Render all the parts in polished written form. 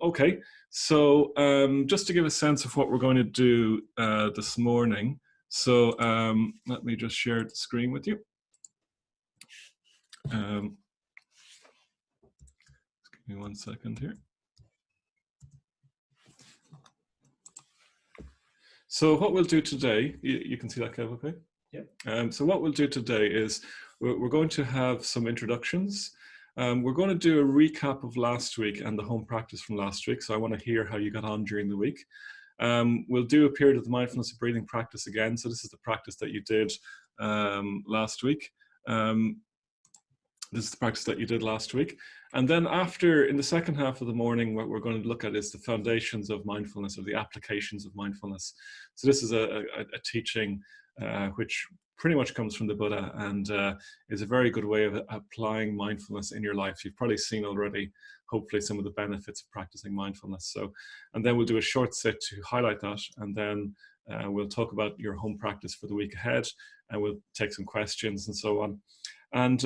Okay, so just to give a sense of what we're going to do this morning, so let me just share the screen with you. Just give me 1 second here. So what we'll do today, you can see that, Kev, okay? Yeah. So what we'll do today is we're going to have some introductions. We're going to do a recap of last week and the home practice from last week. So I want to hear how you got on during the week. We'll do a period of the mindfulness of breathing practice again. So this is the practice that you did last week. This is the practice that you did last week. And then after, in the second half of the morning, what we're going to look at is the foundations of mindfulness, or the applications of mindfulness. So this is a teaching which pretty much comes from the Buddha, and is a very good way of applying mindfulness in your life. You've probably seen already, hopefully, some of the benefits of practicing mindfulness. So, and then we'll do a short sit to highlight that, and then we'll talk about your home practice for the week ahead, and we'll take some questions and so on. And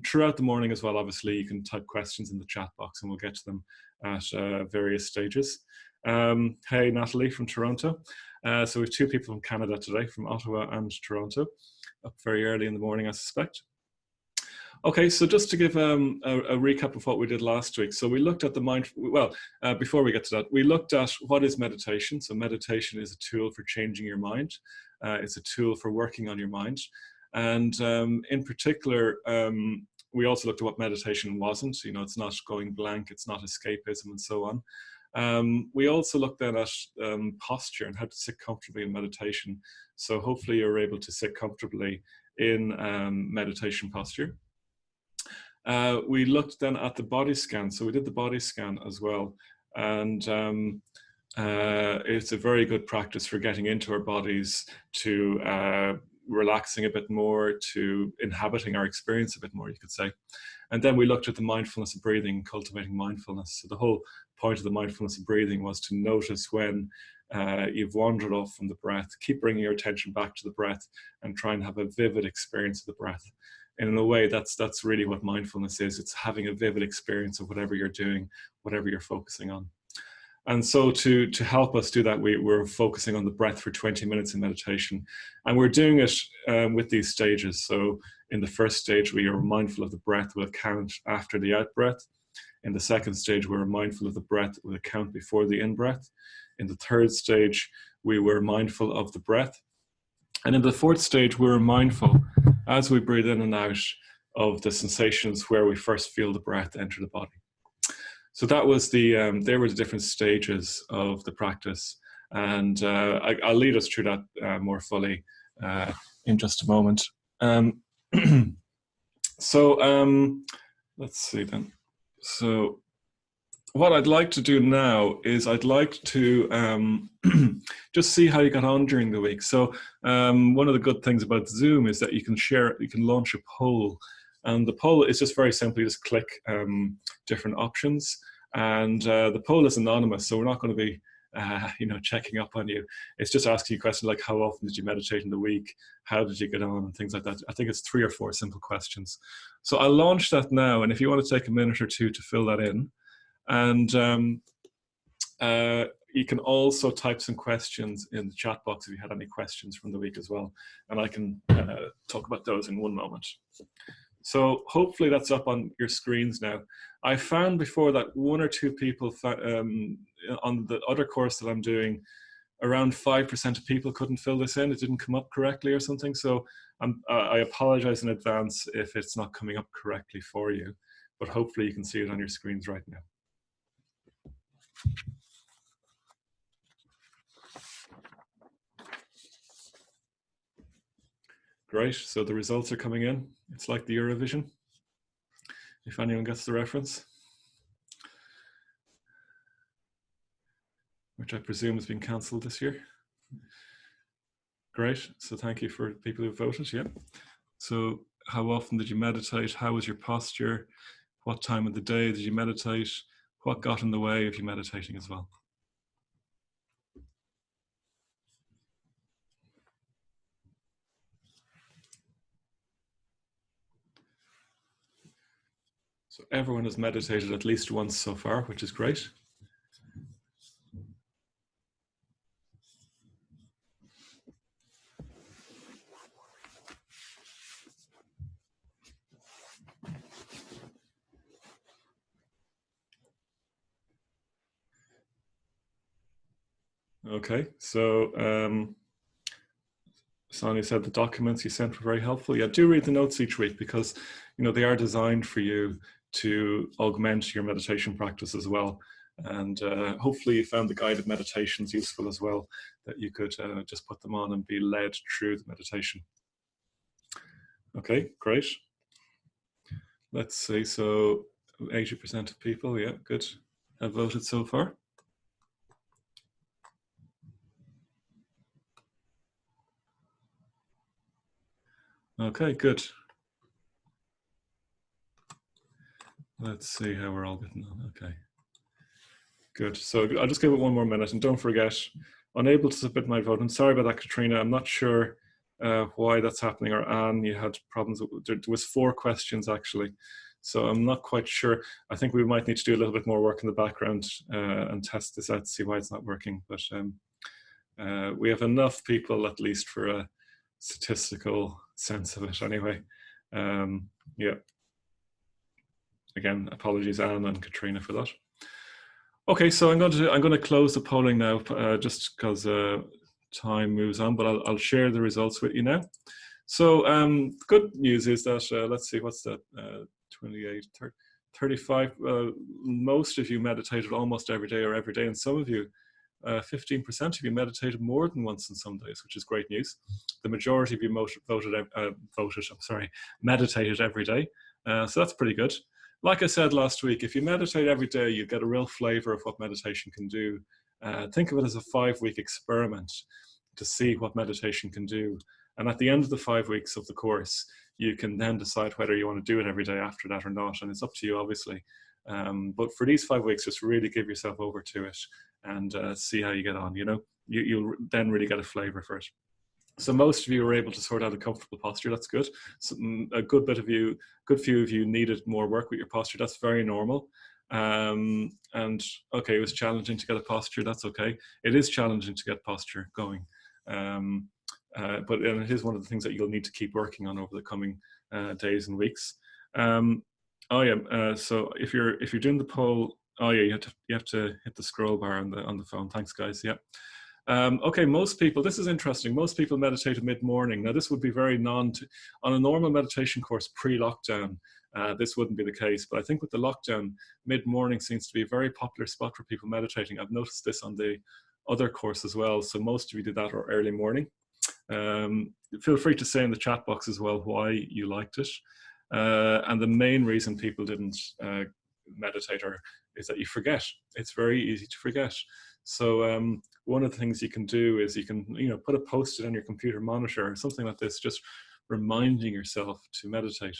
throughout the morning as well, obviously, you can type questions in the chat box and we'll get to them at various stages. Hey, Natalie from Toronto. So we have two people from Canada today, from Ottawa and Toronto, up very early in the morning, I suspect. Okay, so just to give a recap of what we did last week. So we looked at the before we get to that, we looked at what is meditation. So meditation is a tool for changing your mind. It's a tool for working on your mind. And in particular, we also looked at what meditation wasn't. You know, it's not going blank, it's not escapism, and so on. We also looked then at posture and how to sit comfortably in meditation. So hopefully you're able to sit comfortably in meditation posture. We looked then at the body scan. So we did the body scan as well. And it's a very good practice for getting into our bodies, to relaxing a bit more, to inhabiting our experience a bit more, you could say. And then we looked at the mindfulness of breathing, cultivating mindfulness. So the whole point of the mindfulness of breathing was to notice when you've wandered off from the breath, keep bringing your attention back to the breath, and try and have a vivid experience of the breath. And in a way, that's really what mindfulness is. It's having a vivid experience of whatever you're doing, whatever you're focusing on. And so to help us do that, we're focusing on the breath for 20 minutes in meditation. And we're doing it with these stages. So in the first stage, we are mindful of the breath with a count after the out breath. In the second stage, we were mindful of the breath with a count before the in breath. In the third stage, we were mindful of the breath. And in the fourth stage, we were mindful, as we breathe in and out, of the sensations where we first feel the breath enter the body. So that was there were the different stages of the practice. And I'll lead us through that more fully in just a moment. So let's see then. So what I'd like to do now is I'd like to just see how you got on during the week. So one of the good things about Zoom is that you can launch a poll. And the poll is just very simply just click different options. And the poll is anonymous, so we're not going to be checking up on you. It's just asking you questions like, how often did you meditate in the week? How did you get on? And things like that. I think it's 3 or 4 simple questions. So I'll launch that now. And if you want to take a minute or two to fill that in. And you can also type some questions in the chat box if you had any questions from the week as well. And I can talk about those in one moment. So hopefully that's up on your screens now. I found before that 1 or 2 people on the other course that I'm doing, around 5% of people couldn't fill this in. It didn't come up correctly or something. So I apologize in advance if it's not coming up correctly for you, but hopefully you can see it on your screens right now. Great, so the results are coming in. It's like the Eurovision, if anyone gets the reference, which I presume has been cancelled this year. Great, so thank you for people who voted, yeah. So how often did you meditate? How was your posture? What time of the day did you meditate? What got in the way of you meditating as well? So everyone has meditated at least once so far, which is great. Okay, so Sonia said the documents you sent were very helpful. Yeah, do read the notes each week, because they are designed for you to augment your meditation practice as well. And hopefully you found the guided meditations useful as well, that you could just put them on and be led through the meditation. Okay, great. Let's see, so 80% of people, yeah, good, have voted so far. Okay, good. Let's see how we're all getting on. Okay, good. So I'll just give it one more minute, and don't forget, unable to submit my vote. I'm sorry about that, Katrina. I'm not sure why that's happening. Or Anne, you had problems. There was 4 questions actually, so I'm not quite sure. I think we might need to do a little bit more work in the background and test this out to see why it's not working. But we have enough people at least for a statistical sense of it anyway. Yeah. Again, apologies, Anne and Katrina, for that. Okay, so I'm going to close the polling now, just because time moves on. But I'll share the results with you now. So the good news is that let's see, what's that? 28, 30, 35. Most of you meditated almost every day or every day, and some of you, 15% of you, meditated more than once on some days, which is great news. The majority of you meditated every day, so that's pretty good. Like I said last week, if you meditate every day, you get a real flavor of what meditation can do. Think of it as a 5-week experiment to see what meditation can do. And at the end of the 5 weeks of the course, you can then decide whether you want to do it every day after that or not. And it's up to you, obviously. But for these 5 weeks, just really give yourself over to it and see how you get on. You'll then really get a flavor for it. So most of you were able to sort out a comfortable posture. That's good. So a good few of you needed more work with your posture. That's very normal. And okay, it was challenging to get a posture. That's okay. It is challenging to get posture going. But it is one of the things that you'll need to keep working on over the coming days and weeks. So if you're doing the poll, you have to hit the scroll bar on the phone. Thanks, guys. Yeah. Okay, most people, this is interesting, most people meditated mid-morning. Now this would be very on a normal meditation course pre-lockdown, this wouldn't be the case, but I think with the lockdown, mid-morning seems to be a very popular spot for people meditating. I've noticed this on the other course as well, so most of you did that or early morning. Feel free to say in the chat box as well why you liked it. And the main reason people didn't meditate is that you forget. It's very easy to forget. So one of the things you can do is you can put a post-it on your computer monitor or something like this, just reminding yourself to meditate.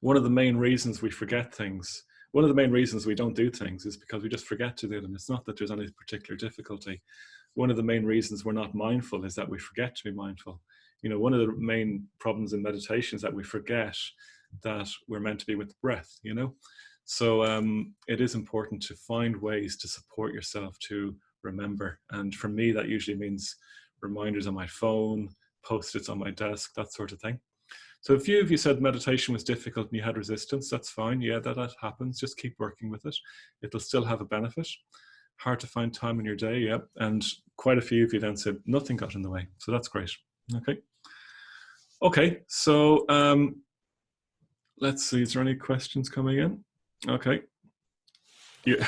One of the main reasons we forget things, one of the main reasons we don't do things is because we just forget to do them. It's not that there's any particular difficulty. One of the main reasons we're not mindful is that we forget to be mindful. One of the main problems in meditation is that we forget that we're meant to be with the breath, So it is important to find ways to support yourself to remember. And for me, that usually means reminders on my phone, post-its on my desk, that sort of thing. So a few of you said meditation was difficult and you had resistance. That's fine. Yeah, that happens. Just keep working with it. It'll still have a benefit. Hard to find time in your day. Yeah. And quite a few of you then said nothing got in the way. So that's great. Okay. Okay. So let's see. Is there any questions coming in? Okay. Yeah.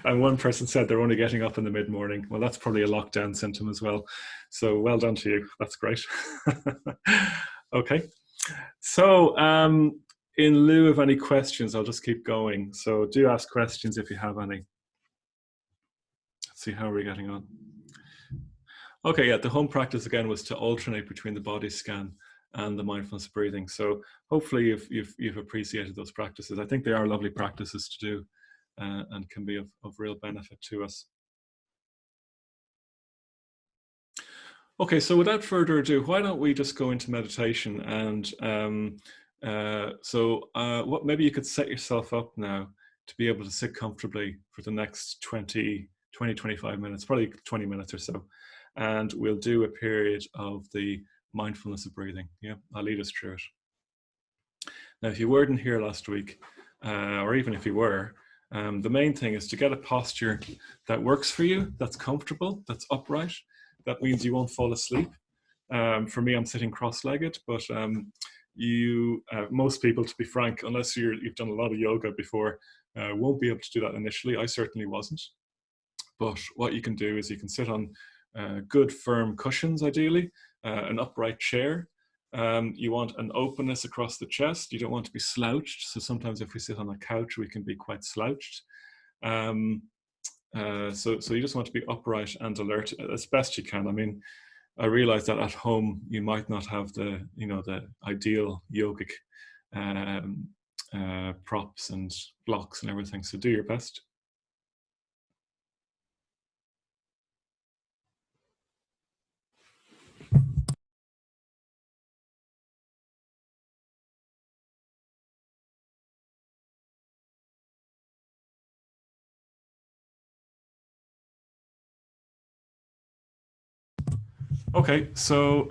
And one person said they're only getting up in the mid-morning. Well, that's probably a lockdown symptom as well. So well done to you. That's great. Okay. So in lieu of any questions, I'll just keep going. So do ask questions if you have any. Let's see, how are we getting on? Okay, yeah, the home practice again was to alternate between the body scan and the mindfulness breathing. So hopefully you've appreciated those practices. I think they are lovely practices to do and can be of real benefit to us. Okay, so without further ado, why don't we just go into meditation? And maybe you could set yourself up now to be able to sit comfortably for the next 25 minutes, probably 20 minutes or so. And we'll do a period of the mindfulness of breathing. Yeah, I'll lead us through it. Now, if you weren't here last week, or even if you were, The main thing is to get a posture that works for you, that's comfortable, that's upright. That means you won't fall asleep. For me, I'm sitting cross-legged, but most people, to be frank, unless you've done a lot of yoga before, won't be able to do that initially. I certainly wasn't. But what you can do is you can sit on good firm cushions, ideally, an upright chair. You want an openness across the chest. You don't want to be slouched. So sometimes if we sit on a couch, we can be quite slouched. So you just want to be upright and alert as best you can. I mean, I realize that at home you might not have the ideal yogic props and blocks and everything. So do your best. Okay, so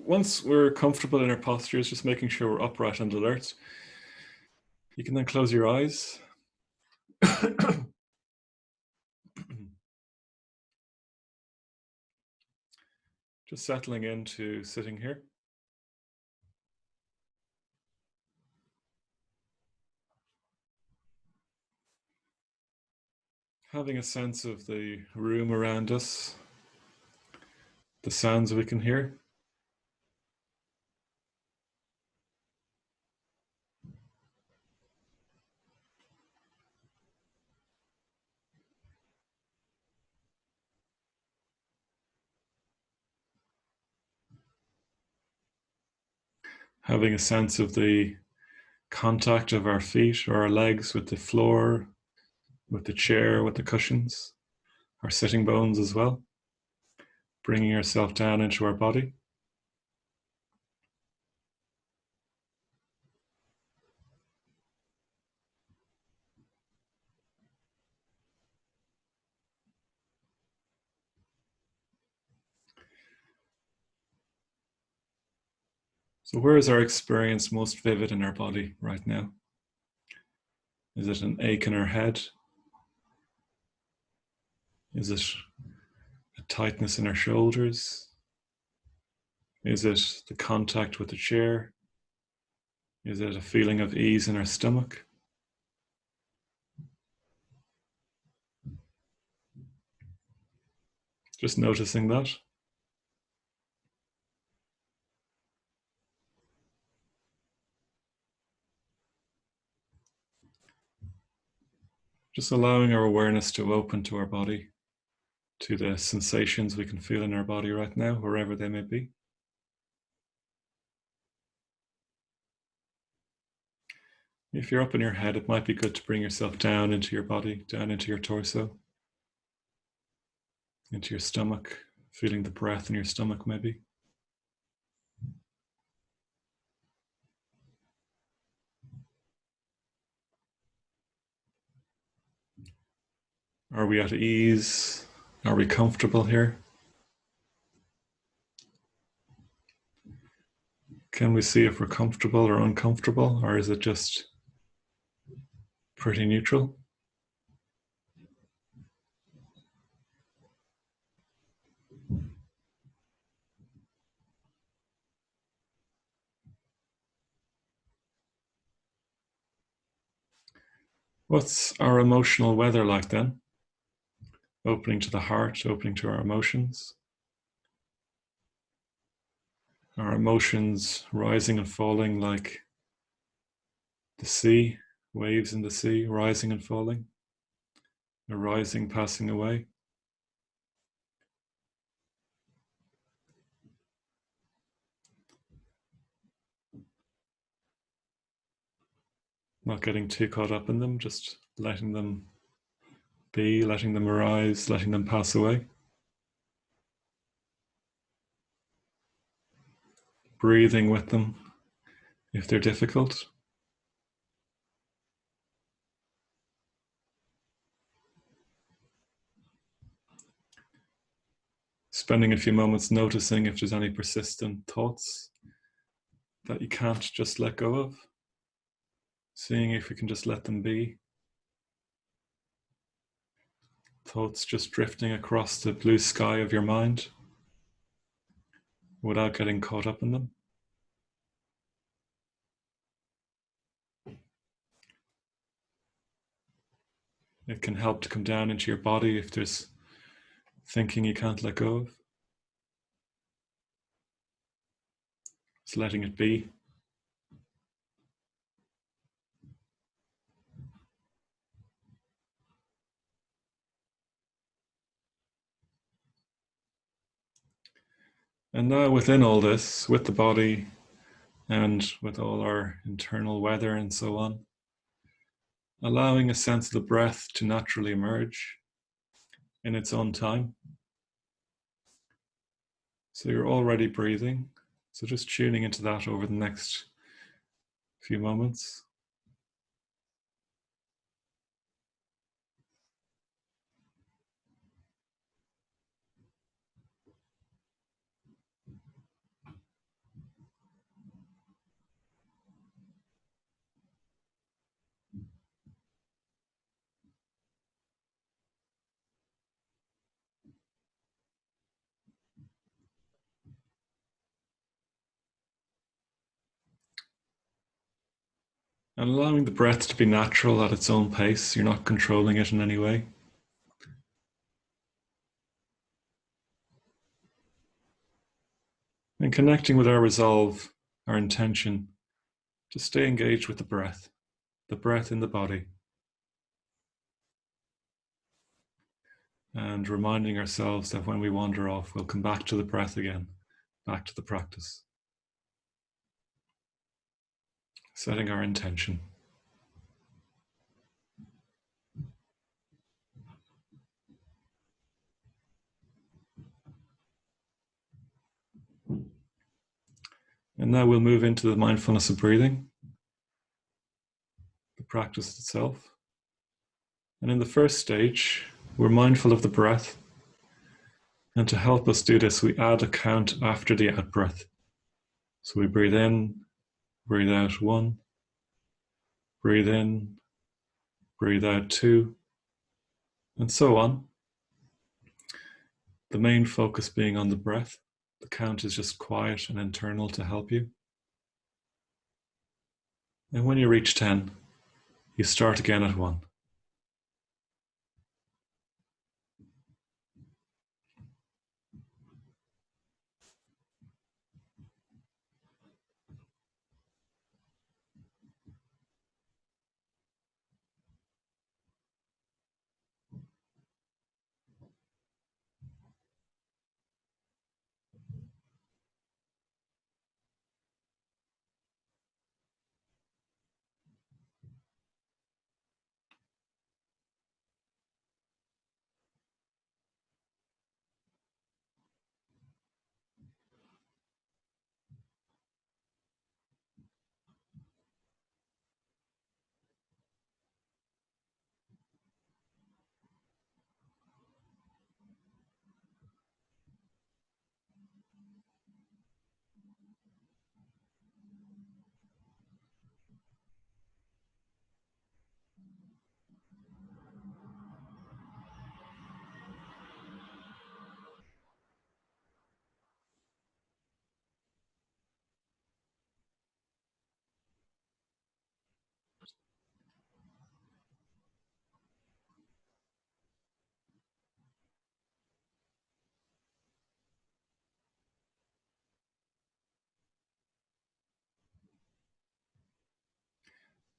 once we're comfortable in our postures, just making sure we're upright and alert, you can then close your eyes. Just settling into sitting here. Having a sense of the room around us, the sounds we can hear. Having a sense of the contact of our feet or our legs with the floor, with the chair, with the cushions, our sitting bones as well. Bringing ourselves down into our body. So where is our experience most vivid in our body right now? Is it an ache in our head? Is it a tightness in our shoulders? Is it the contact with the chair? Is it a feeling of ease in our stomach? Just noticing that. Just allowing our awareness to open to our body, to the sensations we can feel in our body right now, wherever they may be. If you're up in your head, it might be good to bring yourself down into your body, down into your torso, into your stomach, feeling the breath in your stomach maybe. Are we at ease? Are we comfortable here? Can we see if we're comfortable or uncomfortable, or is it just pretty neutral? What's our emotional weather like then? Opening to the heart, opening to our emotions. Our emotions rising and falling like the sea, waves in the sea, rising and falling, arising, passing away. Not getting too caught up in them, just letting them be, letting them arise, letting them pass away. Breathing with them if they're difficult. Spending a few moments noticing if there's any persistent thoughts that you can't just let go of. Seeing if we can just let them be. Thoughts just drifting across the blue sky of your mind without getting caught up in them. It can help to come down into your body if there's thinking you can't let go of. Just letting it be. And now within all this, with the body and with all our internal weather and so on, allowing a sense of the breath to naturally emerge in its own time. So you're already breathing. So just tuning into that over the next few moments. And allowing the breath to be natural at its own pace. You're not controlling it in any way. And connecting with our resolve, our intention, to stay engaged with the breath in the body. And reminding ourselves that when we wander off, we'll come back to the breath again, back to the practice. Setting our intention. And now we'll move into the mindfulness of breathing, the practice itself. And in the first stage, we're mindful of the breath. And to help us do this, we add a count after the out breath. So we breathe in, breathe out 1, breathe in, breathe out 2, and so on. The main focus being on the breath. The count is just quiet and internal to help you. And when you reach 10, you start again at 1.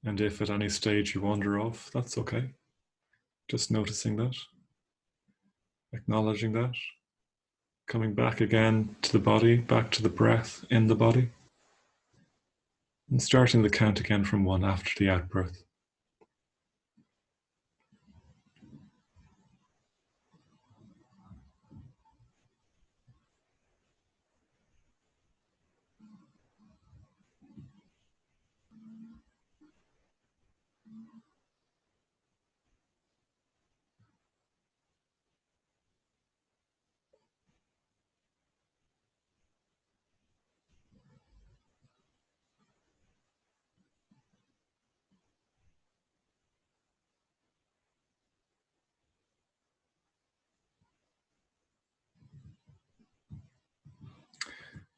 And if at any stage you wander off, that's okay. Just noticing that, acknowledging that, coming back again to the body, back to the breath in the body, and starting the count again from 1 after the out breath.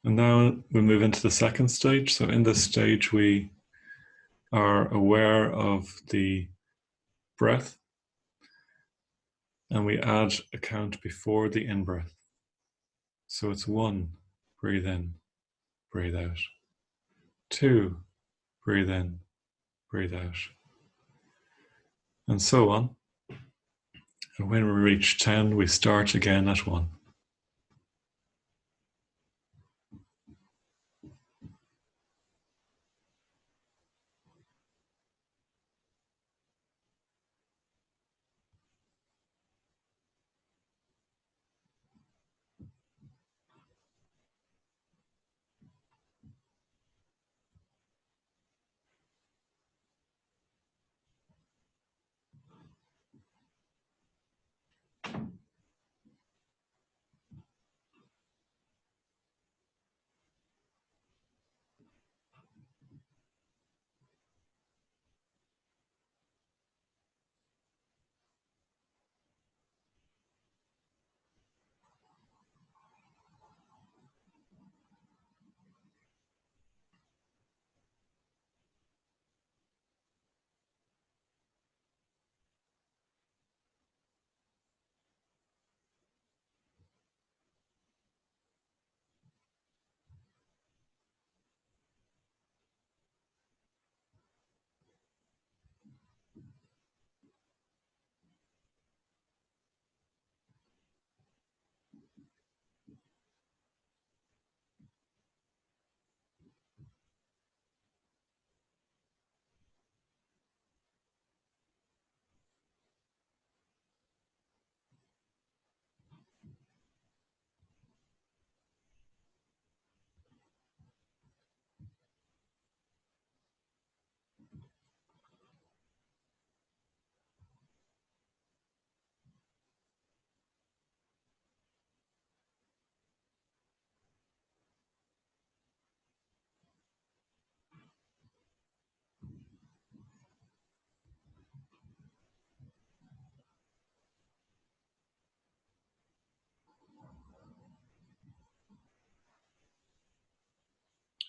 And now we move into the second stage. So in this stage, we are aware of the breath, and we add a count before the in-breath. So it's 1, breathe in, breathe out. 2, breathe in, breathe out. And so on. And when we reach 10, we start again at 1.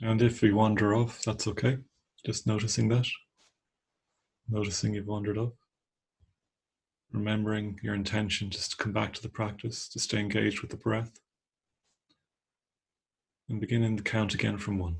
And if we wander off, that's okay. Just noticing that. Noticing you've wandered off. Remembering your intention just to come back to the practice, to stay engaged with the breath. And beginning the count again from 1.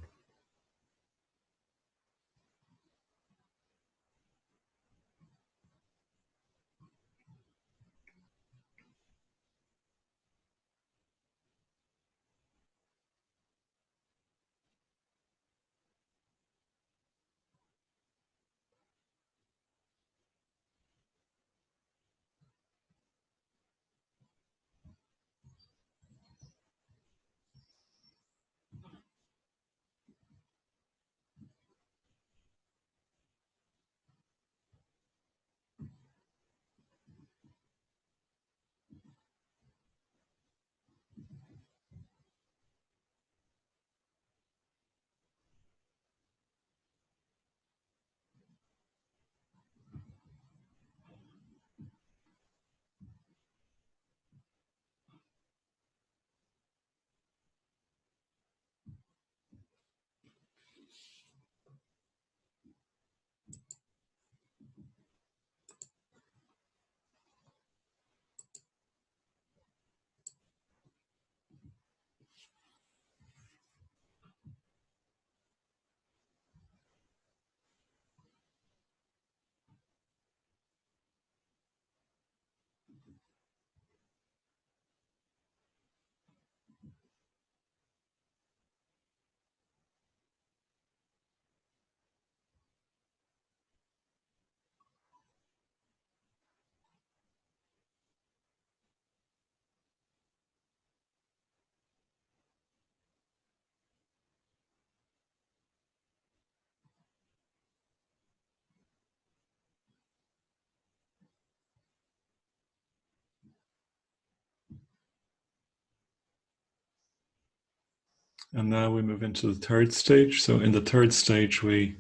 And now we move into the third stage. So in the third stage, we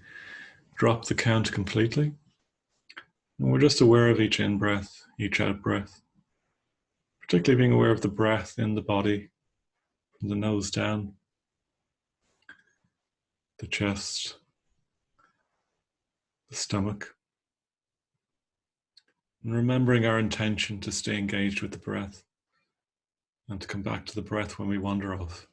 drop the count completely. And we're just aware of each in-breath, each out-breath. Particularly being aware of the breath in the body, from the nose down, the chest, the stomach, and remembering our intention to stay engaged with the breath and to come back to the breath when we wander off.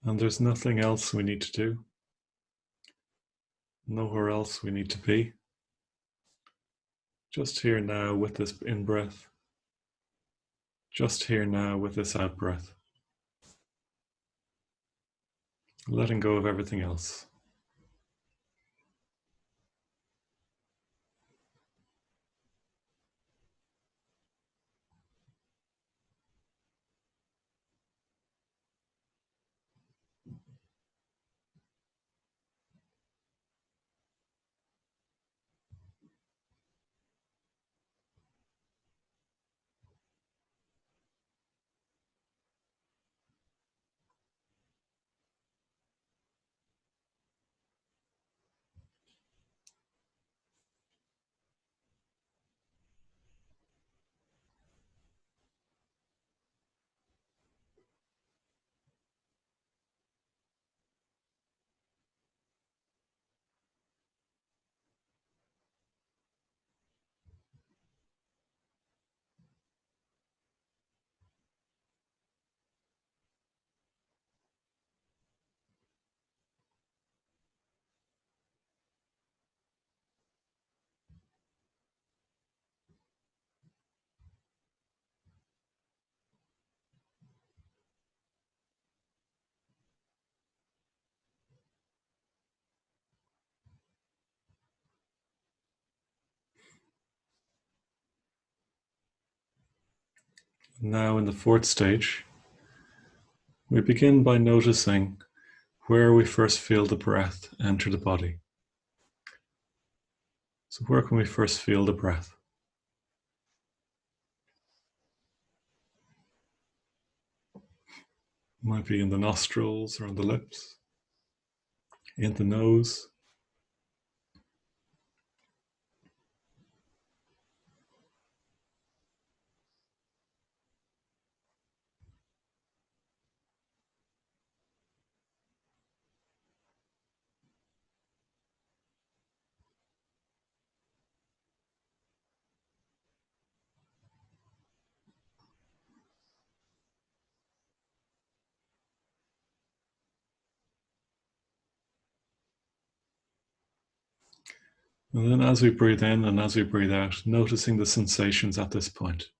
And there's nothing else we need to do, nowhere else we need to be. Just here now with this in breath, just here now with this out breath, letting go of everything else. Now in the fourth stage, we begin by noticing where we first feel the breath enter the body. So where can we first feel the breath? It might be in the nostrils or on the lips, in the nose, And then as we breathe in and as we breathe out, noticing the sensations at this point.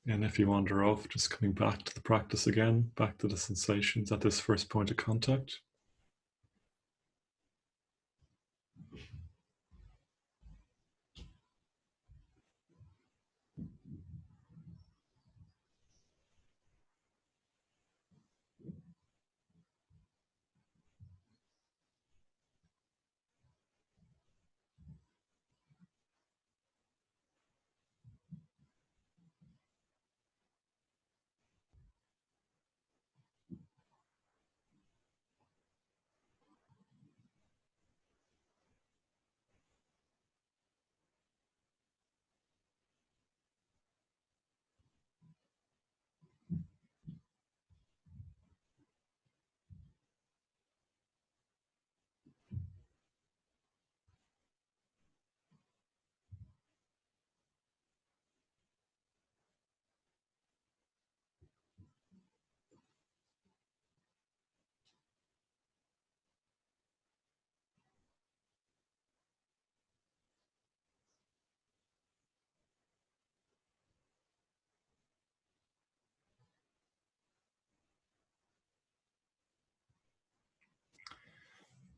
And if you wander off, just coming back to the practice again, back to the sensations at this first point of contact.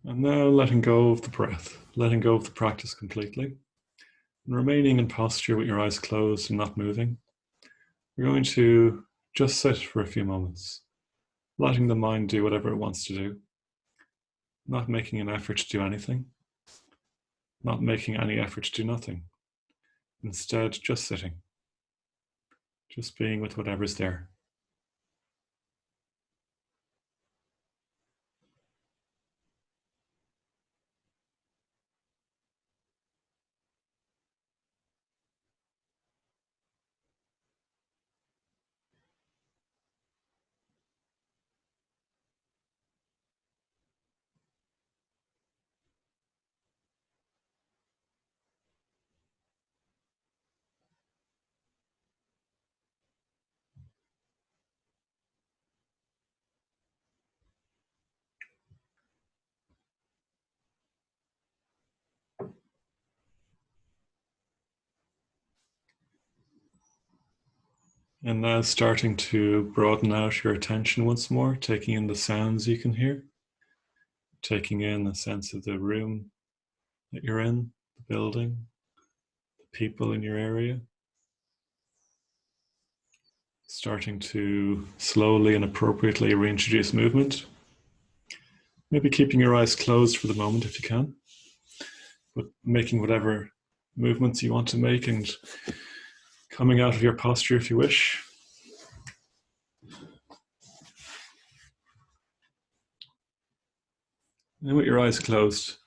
And now letting go of the breath, letting go of the practice completely, and remaining in posture with your eyes closed and not moving. We're going to just sit for a few moments, letting the mind do whatever it wants to do, not making an effort to do anything, not making any effort to do nothing. Instead, just sitting, just being with whatever's there. And now starting to broaden out your attention once more, taking in the sounds you can hear, taking in a sense of the room that you're in, the building, the people in your area. Starting to slowly and appropriately reintroduce movement. Maybe keeping your eyes closed for the moment if you can, but making whatever movements you want to make and coming out of your posture if you wish. And with your eyes closed,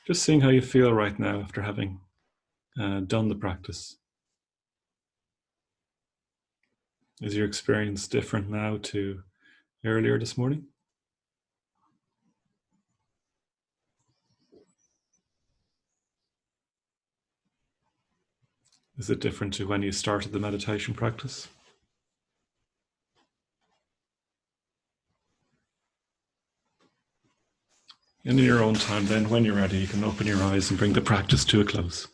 Just seeing how you feel right now after having done the practice. Is your experience different now to earlier this morning? Is it different to when you started the meditation practice? And in your own time, then, when you're ready, you can open your eyes and bring the practice to a close.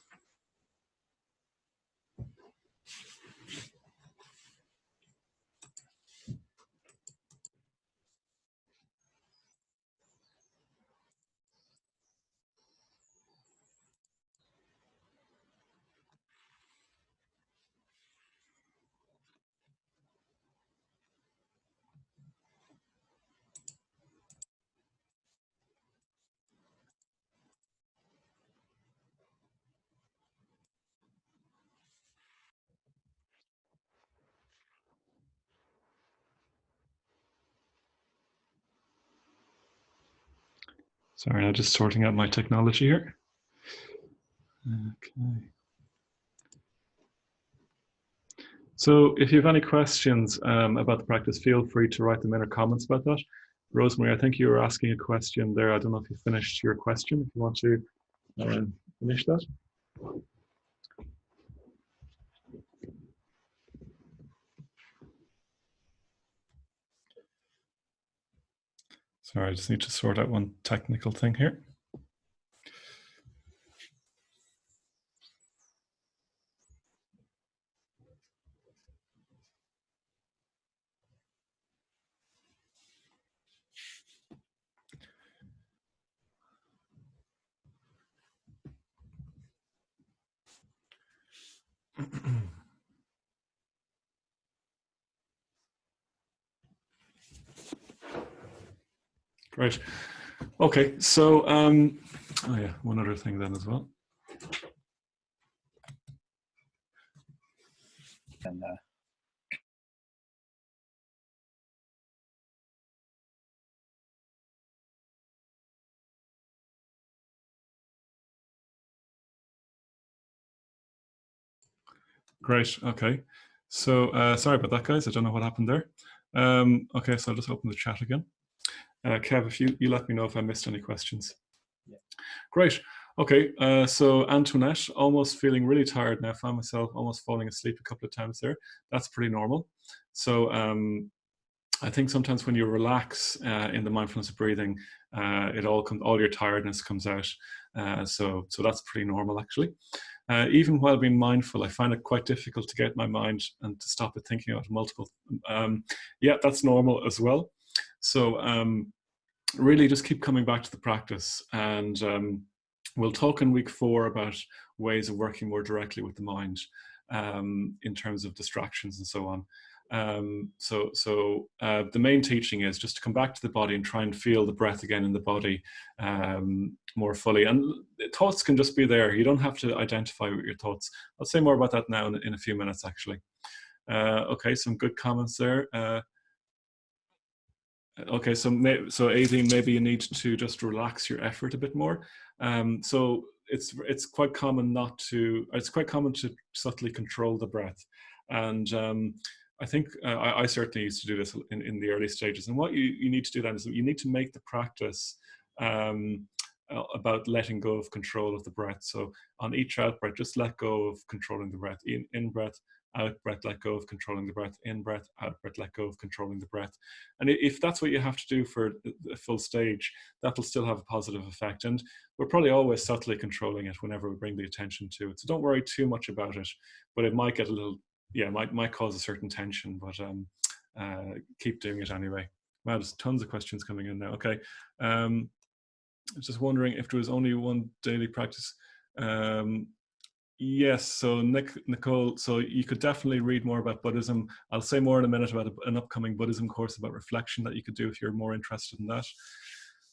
Sorry, I'm just sorting out my technology here. Okay. So if you have any questions about the practice, feel free to write them in or comments about that. Rosemary, I think you were asking a question there. I don't know if you finished your question. If you want to finish that. Sorry, I just need to sort out one technical thing here. Great. Okay, so oh yeah, one other thing then as well. And Great. Okay. So sorry about that, guys. I don't know what happened there. Okay, so I'll just open the chat again. Kev, if you let me know if I missed any questions. Yeah. Great. Okay, so Antoinette, almost feeling really tired now. Found myself almost falling asleep a couple of times there. That's pretty normal. So I think sometimes when you relax in the mindfulness of breathing, all your tiredness comes out. So that's pretty normal actually. Even while being mindful, I find it quite difficult to get my mind and to stop it thinking about multiple. Yeah, that's normal as well. So really just keep coming back to the practice, and we'll talk in week 4 about ways of working more directly with the mind in terms of distractions and so on. The main teaching is just to come back to the body and try and feel the breath again in the body more fully. And thoughts can just be there. You don't have to identify with your thoughts. I'll say more about that now in a few minutes, actually. Okay, some good comments there. Okay, so Aideen, maybe you need to just relax your effort a bit more. So it's quite common it's quite common to subtly control the breath, and I think I certainly used to do this in the early stages. And what you need to do then is you need to make the practice about letting go of control of the breath. So on each out breath, just let go of controlling the breath. In breath, out breath, let go of controlling the breath. In breath, out breath, let go of controlling the breath. And if that's what you have to do for a full stage, that'll still have a positive effect. And we're probably always subtly controlling it whenever we bring the attention to it. So don't worry too much about it, but it might get a little, yeah, might cause a certain tension, but keep doing it anyway. Wow, there's tons of questions coming in now. Okay. I was just wondering if there was only one daily practice. Yes, so Nicole, so you could definitely read more about Buddhism. I'll say more in a minute about an upcoming Buddhism course about reflection that you could do if you're more interested in that.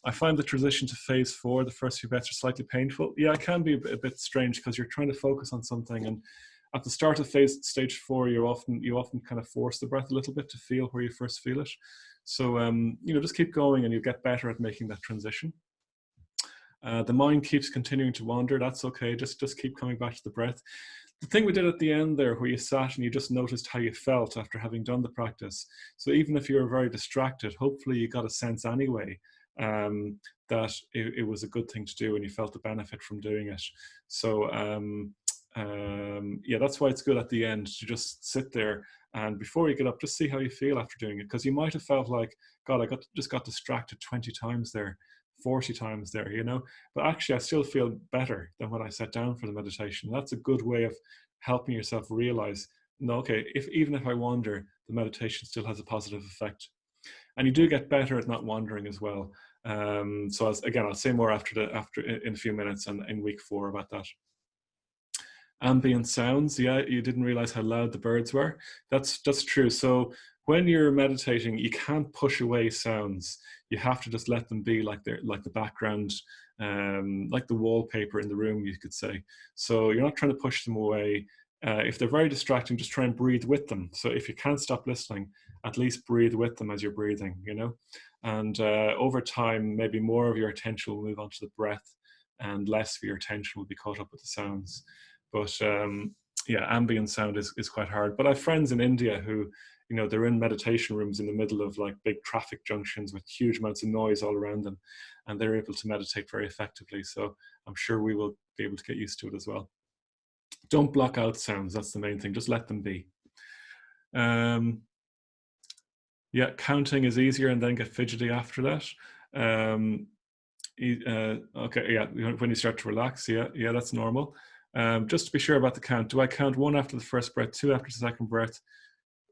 I find the transition to phase 4, the first few breaths, are slightly painful. Yeah, it can be a bit strange because you're trying to focus on something, and at the start of stage 4, you often kind of force the breath a little bit to feel where you first feel it. So just keep going, and you'll get better at making that transition. The mind keeps continuing to wander. That's okay. Just keep coming back to the breath. The thing we did at the end there, where you sat and you just noticed how you felt after having done the practice. So even if you were very distracted, hopefully you got a sense anyway that it was a good thing to do and you felt the benefit from doing it. So yeah, that's why it's good at the end to just sit there, and before you get up, just see how you feel after doing it, because you might have felt like, God, I just got distracted 20 times there, 40 times there, you know, but actually I still feel better than when I sat down for the meditation. That's a good way of helping yourself realize, no, okay, even if I wander, the meditation still has a positive effect. And you do get better at not wandering as well. So again, I'll say more after in a few minutes and in week 4 about that. Ambient sounds, yeah, you didn't realize how loud the birds were. That's true. So when you're meditating, you can't push away sounds. You have to just let them be, like they're like the background, like the wallpaper in the room, you could say. So you're not trying to push them away. If they're very distracting, just try and breathe with them. So if you can't stop listening, at least breathe with them as you're breathing, you know. And over time, maybe more of your attention will move on to the breath, and less of your attention will be caught up with the sounds. But yeah, ambient sound is quite hard. But I have friends in India who, you know, they're in meditation rooms in the middle of like big traffic junctions with huge amounts of noise all around them, and they're able to meditate very effectively. So I'm sure we will be able to get used to it as well. Don't block out sounds. That's the main thing. Just let them be. Yeah, counting is easier and then get fidgety after that. Okay, yeah, when you start to relax, yeah, that's normal. Just to be sure about the count, do I count 1 after the first breath, 2 after the second breath,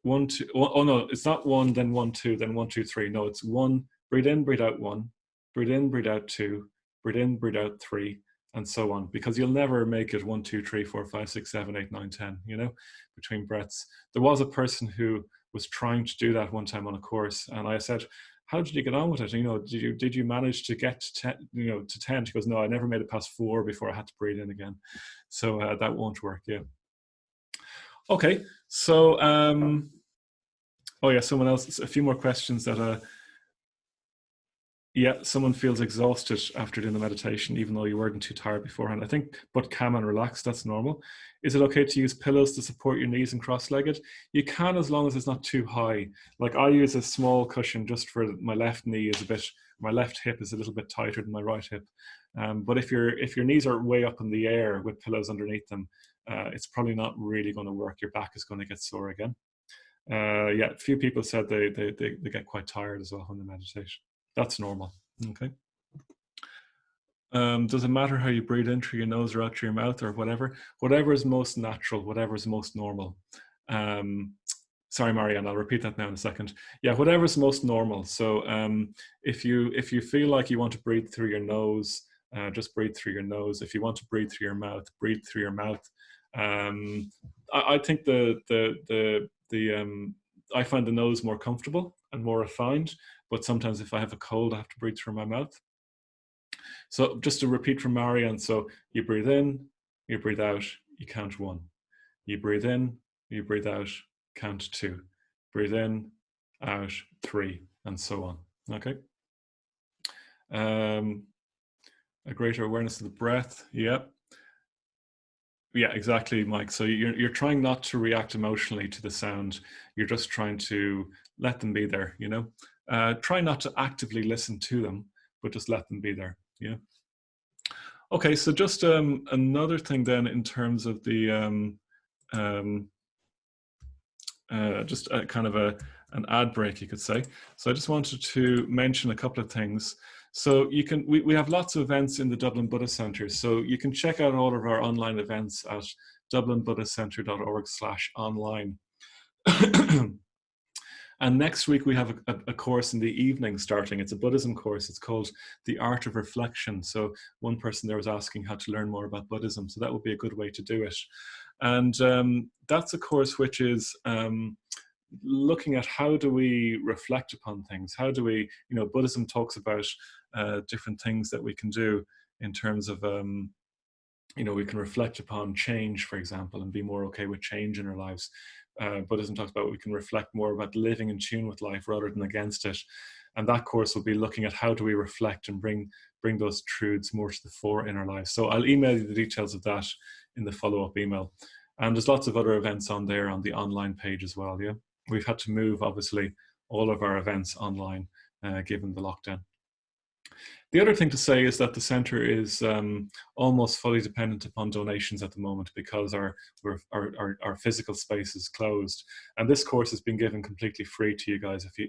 1, 2? Oh no, it's not 1, then 1, 2, then 1, 2, 3. No, it's 1, breathe in, breathe out 1, breathe in, breathe out 2, breathe in, breathe out 3, and so on. Because you'll never make it 1, 2, 3, 4, 5, 6, 7, 8, 9, 10, you know, between breaths. There was a person who was trying to do that one time on a course, and I said, how did you get on with it? You know, did you manage to get to 10, you know, to 10? She goes, no, I never made it past 4 before I had to breathe in again. So that won't work. Yeah. Okay. So, oh yeah, someone else. A few more questions that. Yeah, someone feels exhausted after doing the meditation, even though you weren't too tired beforehand. I think, but calm and relaxed, that's normal. Is it okay to use pillows to support your knees and cross-legged? You can, as long as it's not too high. Like I use a small cushion just for my left knee is a bit, my left hip is a little bit tighter than my right hip. But if your knees are way up in the air with pillows underneath them, it's probably not really going to work. Your back is going to get sore again. Yeah, a few people said they get quite tired as well when they meditate. That's normal. Okay. Does it matter how you breathe in through your nose or out through your mouth or whatever? Whatever is most natural, whatever is most normal. Sorry, Marianne, I'll repeat that now in a second. Yeah, whatever is most normal. So if you feel like you want to breathe through your nose, just breathe through your nose. If you want to breathe through your mouth, breathe through your mouth. I think I find the nose more comfortable and more refined, but sometimes if I have a cold, I have to breathe through my mouth. So just to repeat from Marianne, so you breathe in, you breathe out, you count 1. You breathe in, you breathe out, count 2. Breathe in, out, 3, and so on. Okay. A greater awareness of the breath. Yep. Yeah, exactly, Mike. So you're trying not to react emotionally to the sound. You're just trying to let them be there, you know. Try not to actively listen to them, but just let them be there. Yeah. Okay, so just another thing then in terms of the just a kind of an ad break, you could say. So I just wanted to mention a couple of things. So we have lots of events in the Dublin Buddhist Centre. So you can check out all of our online events at dublinbuddhistcentre.org/online. And next week we have a course in the evening starting. It's a Buddhism course. It's called The Art of Reflection. So one person there was asking how to learn more about Buddhism. So that would be a good way to do it. And that's a course which is looking at how do we reflect upon things? How do we, you know, Buddhism talks about different things that we can do in terms of, you know, we can reflect upon change, for example, and be more okay with change in our lives. Buddhism talks about we can reflect more about living in tune with life rather than against it. And that course will be looking at how do we reflect and bring those truths more to the fore in our lives. So I'll email you the details of that in the follow-up email. And there's lots of other events on there on the online page as well. Yeah, we've had to move, obviously, all of our events online given the lockdown. The other thing to say is that the centre is almost fully dependent upon donations at the moment because our physical space is closed. And this course has been given completely free to you guys if you,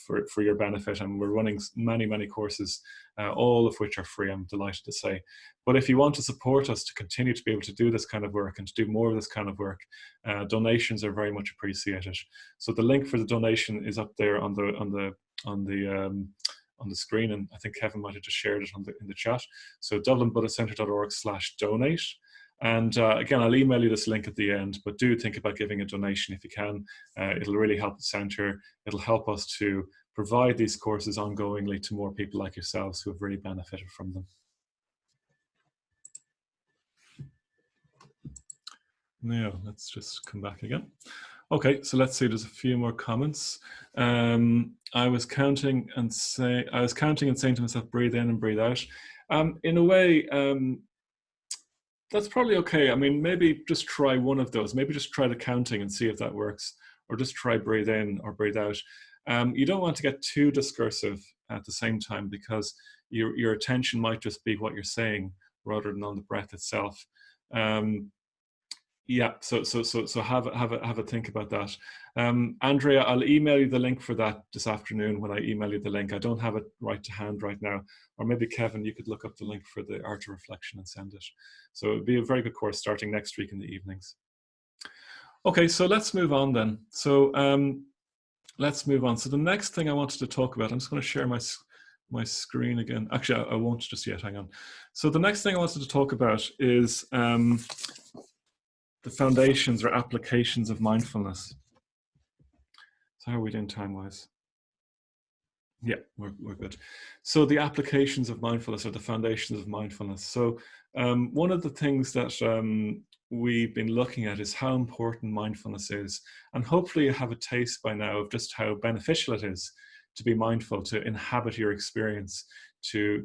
for your benefit. And we're running many courses, all of which are free, I'm delighted to say. But if you want to support us to continue to be able to do this kind of work and to do more of this kind of work, donations are very much appreciated. So the link for the donation is up there on the screen, and I think Kevin might have just shared it in the chat. So dublinbuddhistcentre.org/donate. And again, I'll email you this link at the end, but do think about giving a donation if you can. It'll really help the centre. It'll help us to provide these courses ongoingly to more people like yourselves who have really benefited from them. Now, let's just come back again. Okay, so let's see, there's a few more comments. I was counting and saying to myself, breathe in and breathe out. In a way, that's probably okay. I mean, maybe just try one of those. Maybe just try the counting and see if that works, or just try breathe in or breathe out. You don't want to get too discursive at the same time because your attention might just be what you're saying rather than on the breath itself. Yeah, so have a think about that. Andrea, I'll email you the link for that this afternoon when I email you the link. I don't have it right to hand right now. Or maybe Kevin, you could look up the link for the Art of Reflection and send it. So it'll be a very good course starting next week in the evenings. Okay, so let's move on then. So let's move on. So the next thing I wanted to talk about, I'm just going to share my screen again. Actually, I won't just yet, hang on. So the next thing I wanted to talk about is the foundations or applications of mindfulness. So how are we doing time-wise? Yeah, we're good. So the applications of mindfulness or the foundations of mindfulness. So one of the things that we've been looking at is how important mindfulness is. And hopefully you have a taste by now of just how beneficial it is to be mindful, to inhabit your experience, to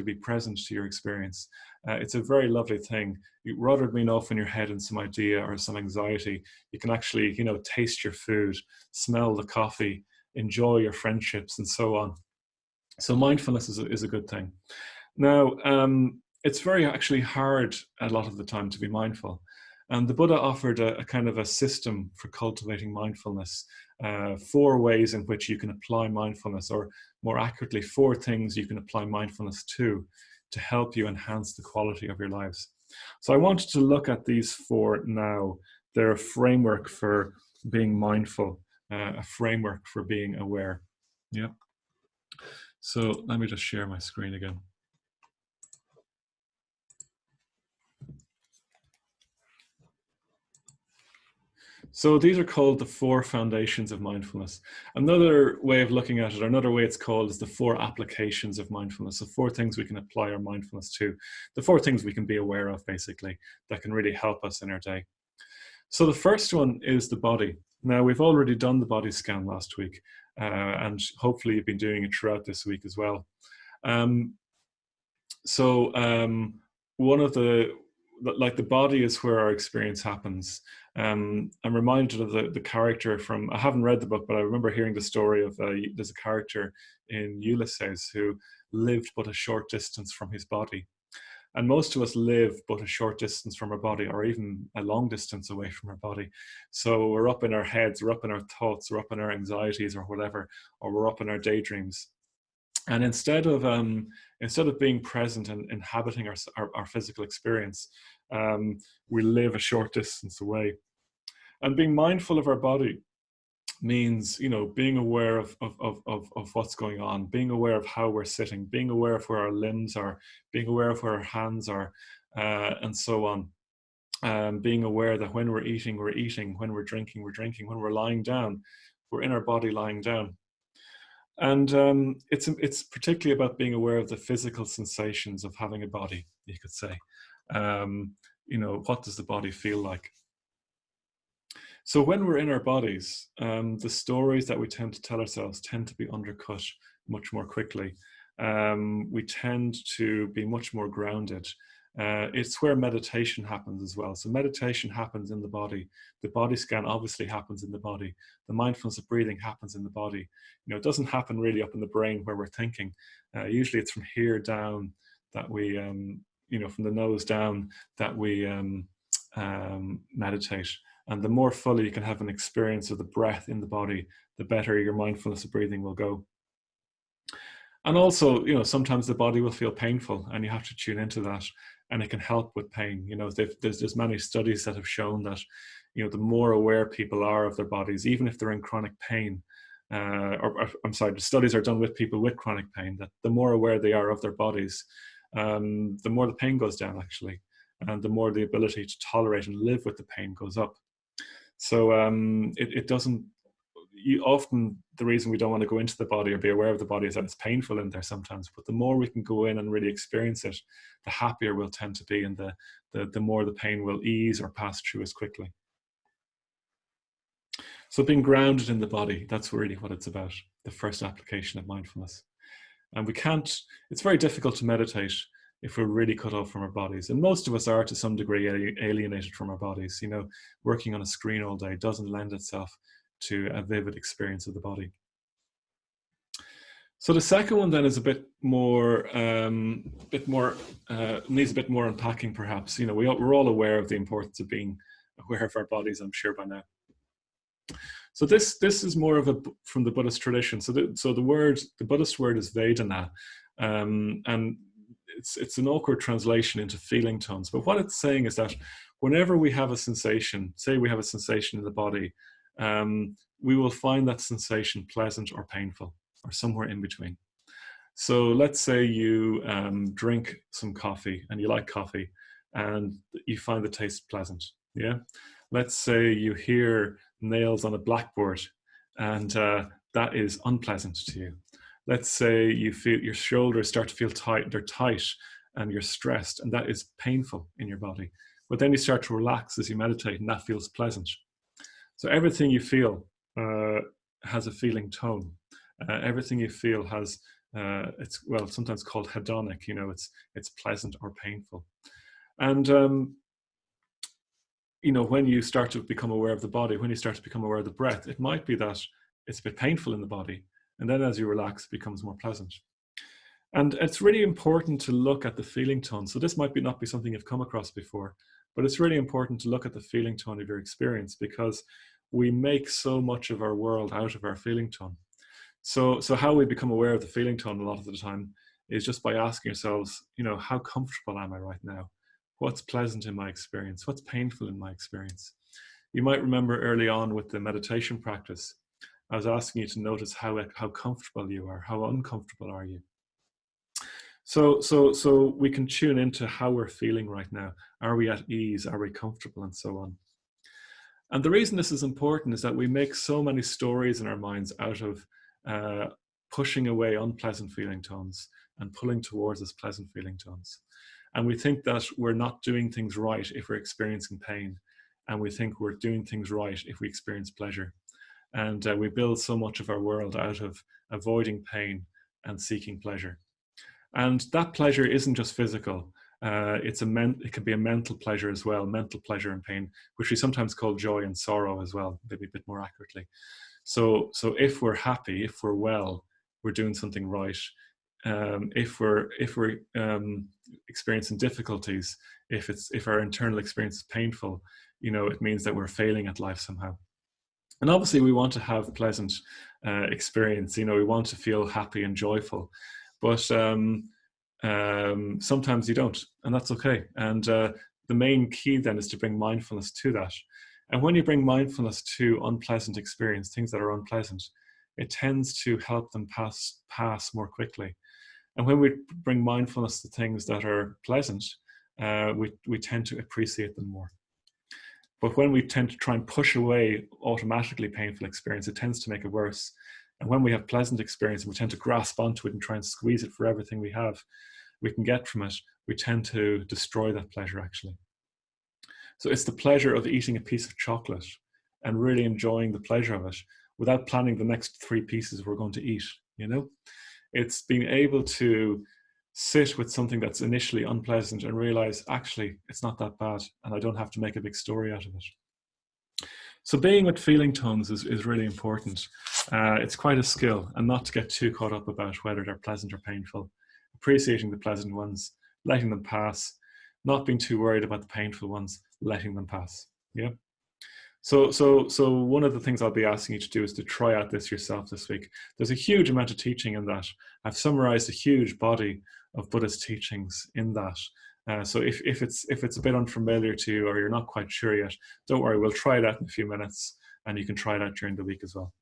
be present to your experience. It's a very lovely thing. Rather than being off in your head in some idea or some anxiety, you can actually, taste your food, smell the coffee, enjoy your friendships, and so on. So mindfulness is a good thing. Now, it's very actually hard a lot of the time to be mindful. And the Buddha offered a kind of a system for cultivating mindfulness, 4 ways in which you can apply mindfulness, or more accurately, 4 things you can apply mindfulness to help you enhance the quality of your lives. So I wanted to look at these 4 now. They're a framework for being mindful, a framework for being aware. Yeah. So let me just share my screen again. So these are called the 4 foundations of mindfulness. Another way of looking at it, or another way it's called, is the 4 applications of mindfulness. So 4 things we can apply our mindfulness to. The 4 things we can be aware of, basically, that can really help us in our day. So the first one is the body. Now, we've already done the body scan last week, and hopefully you've been doing it throughout this week as well. One of the body is where our experience happens. I'm reminded of the character from, I haven't read the book, but I remember hearing the story of, there's a character in Ulysses who lived but a short distance from his body. And most of us live but a short distance from our body, or even a long distance away from our body. So we're up in our heads, we're up in our thoughts, we're up in our anxieties or whatever, or we're up in our daydreams. And instead of being present and inhabiting our physical experience, we live a short distance away. And being mindful of our body means, being aware of what's going on, being aware of how we're sitting, being aware of where our limbs are, being aware of where our hands are, and so on. Being aware that when we're eating, when we're drinking, when we're lying down, we're in our body lying down. And it's particularly about being aware of the physical sensations of having a body, you could say. What does the body feel like? So when we're in our bodies, the stories that we tend to tell ourselves tend to be undercut much more quickly. We tend to be much more grounded. It's where meditation happens as well. So meditation happens in the body. The body scan obviously happens in the body. The mindfulness of breathing happens in the body. It doesn't happen really up in the brain where we're thinking. Usually it's from here down that we, from the nose down that we meditate. And the more fully you can have an experience of the breath in the body, the better your mindfulness of breathing will go. And also, sometimes the body will feel painful and you have to tune into that, and it can help with pain. There's many studies that have shown that, the more aware people are of their bodies, even if they're in chronic pain, the studies are done with people with chronic pain, that the more aware they are of their bodies, the more the pain goes down actually, and the more the ability to tolerate and live with the pain goes up. So it doesn't, often the reason we don't want to go into the body or be aware of the body is that it's painful in there sometimes, but the more we can go in and really experience it, the happier we'll tend to be, and the more the pain will ease or pass through us quickly. So being grounded in the body, that's really what it's about, the first application of mindfulness. And it's very difficult to meditate if we're really cut off from our bodies. And most of us are to some degree alienated from our bodies. Working on a screen all day doesn't lend itself to a vivid experience of the body. So the second one then is a bit more, needs a bit more unpacking perhaps. We're all aware of the importance of being aware of our bodies, I'm sure by now. So this is more of from the Buddhist tradition. So the Buddhist word is Vedana, and it's an awkward translation into feeling tones. But what it's saying is that whenever we have a sensation, say we have a sensation in the body, we will find that sensation pleasant or painful, or somewhere in between. So let's say you drink some coffee and you like coffee and you find the taste pleasant. Yeah. Let's say you hear nails on a blackboard and that is unpleasant to you. Let's say you feel your shoulders start to feel tight, they're tight, and you're stressed, and that is painful in your body. But then you start to relax as you meditate, and that feels pleasant. So everything you feel has a feeling tone. Everything you feel has, it's sometimes called hedonic. It's pleasant or painful. And when you start to become aware of the body, when you start to become aware of the breath, it might be that it's a bit painful in the body, and then as you relax, it becomes more pleasant. And it's really important to look at the feeling tone. So this might not be something you've come across before, but it's really important to look at the feeling tone of your experience, because we make so much of our world out of our feeling tone. So how we become aware of the feeling tone a lot of the time is just by asking ourselves, how comfortable am I right now? What's pleasant in my experience? What's painful in my experience? You might remember early on with the meditation practice, I was asking you to notice how comfortable you are, how uncomfortable are you? So we can tune into how we're feeling right now. Are we at ease? Are we comfortable? And so on. And the reason this is important is that we make so many stories in our minds out of pushing away unpleasant feeling tones and pulling towards us pleasant feeling tones. And we think that we're not doing things right if we're experiencing pain. And we think we're doing things right if we experience pleasure. And we build so much of our world out of avoiding pain and seeking pleasure. And that pleasure isn't just physical. It can be a mental pleasure as well, mental pleasure and pain, which we sometimes call joy and sorrow as well, maybe a bit more accurately. So if we're happy, if we're well, we're doing something right. If we're experiencing difficulties, if our internal experience is painful, it means that we're failing at life somehow. And obviously we want to have pleasant experience, we want to feel happy and joyful, but sometimes you don't, and that's okay. And the main key then is to bring mindfulness to that. And when you bring mindfulness to unpleasant experience, things that are unpleasant, it tends to help them pass more quickly. And when we bring mindfulness to things that are pleasant, we tend to appreciate them more. But when we tend to try and push away automatically painful experience, it tends to make it worse. And when we have pleasant experience, we tend to grasp onto it and try and squeeze it for everything we can get from it. We tend to destroy that pleasure actually. So it's the pleasure of eating a piece of chocolate and really enjoying the pleasure of it without planning the next 3 pieces we're going to eat, you know? It's being able to sit with something that's initially unpleasant and realize, actually, it's not that bad, and I don't have to make a big story out of it. So being with feeling tones is really important. It's quite a skill, and not to get too caught up about whether they're pleasant or painful. Appreciating the pleasant ones, letting them pass, not being too worried about the painful ones, letting them pass. Yeah. So one of the things I'll be asking you to do is to try out this yourself this week. There's a huge amount of teaching in that. I've summarized a huge body of Buddhist teachings in that. So if it's a bit unfamiliar to you, or you're not quite sure yet, don't worry, we'll try it out in a few minutes, and you can try it out during the week as well.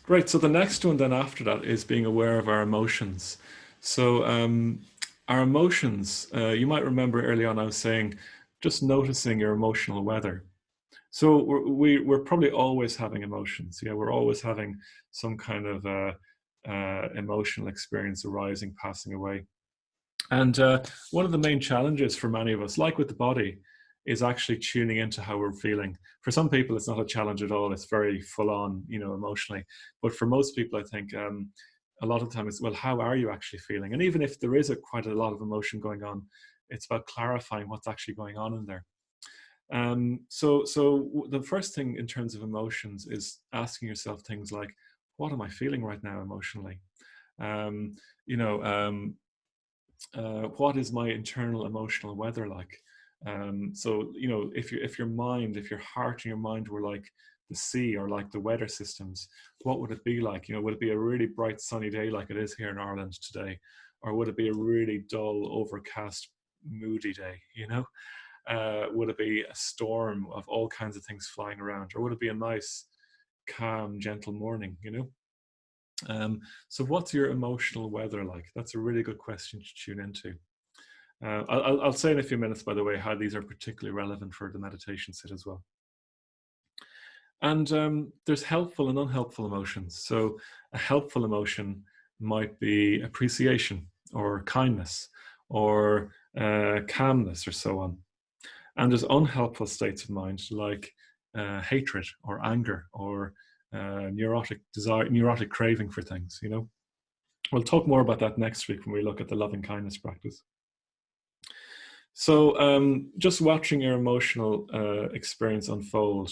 Great. So the next one then after that is being aware of our emotions. So our emotions, you might remember early on I was saying, just noticing your emotional weather. So we're probably always having emotions. Yeah, we're always having some kind of emotional experience arising, passing away. And one of the main challenges for many of us, like with the body, is actually tuning into how we're feeling. For some people, it's not a challenge at all. It's very full on, you know, emotionally. But for most people, I think a lot of the time it's, well, how are you actually feeling? And even if there is quite a lot of emotion going on, it's about clarifying what's actually going on in there. So the first thing in terms of emotions is asking yourself things like, what am I feeling right now emotionally? You know, what is my internal emotional weather like? So, you know, if your heart and your mind were like the sea or like the weather systems, what would it be like? You know, would it be a really bright sunny day like it is here in Ireland today? Or would it be a really dull, overcast, moody day, you know? Would it be a storm of all kinds of things flying around? Or would it be a nice, calm, gentle morning, you know? So what's your emotional weather like? That's a really good question to tune into. I'll say in a few minutes, by the way, how these are particularly relevant for the meditation sit as well. And there's helpful and unhelpful emotions. So a helpful emotion might be appreciation or kindness or calmness or so on. And there's unhelpful states of mind like hatred or anger or neurotic desire, neurotic craving for things, you know. We'll talk more about that next week when we look at the loving kindness practice. So just watching your emotional experience unfold.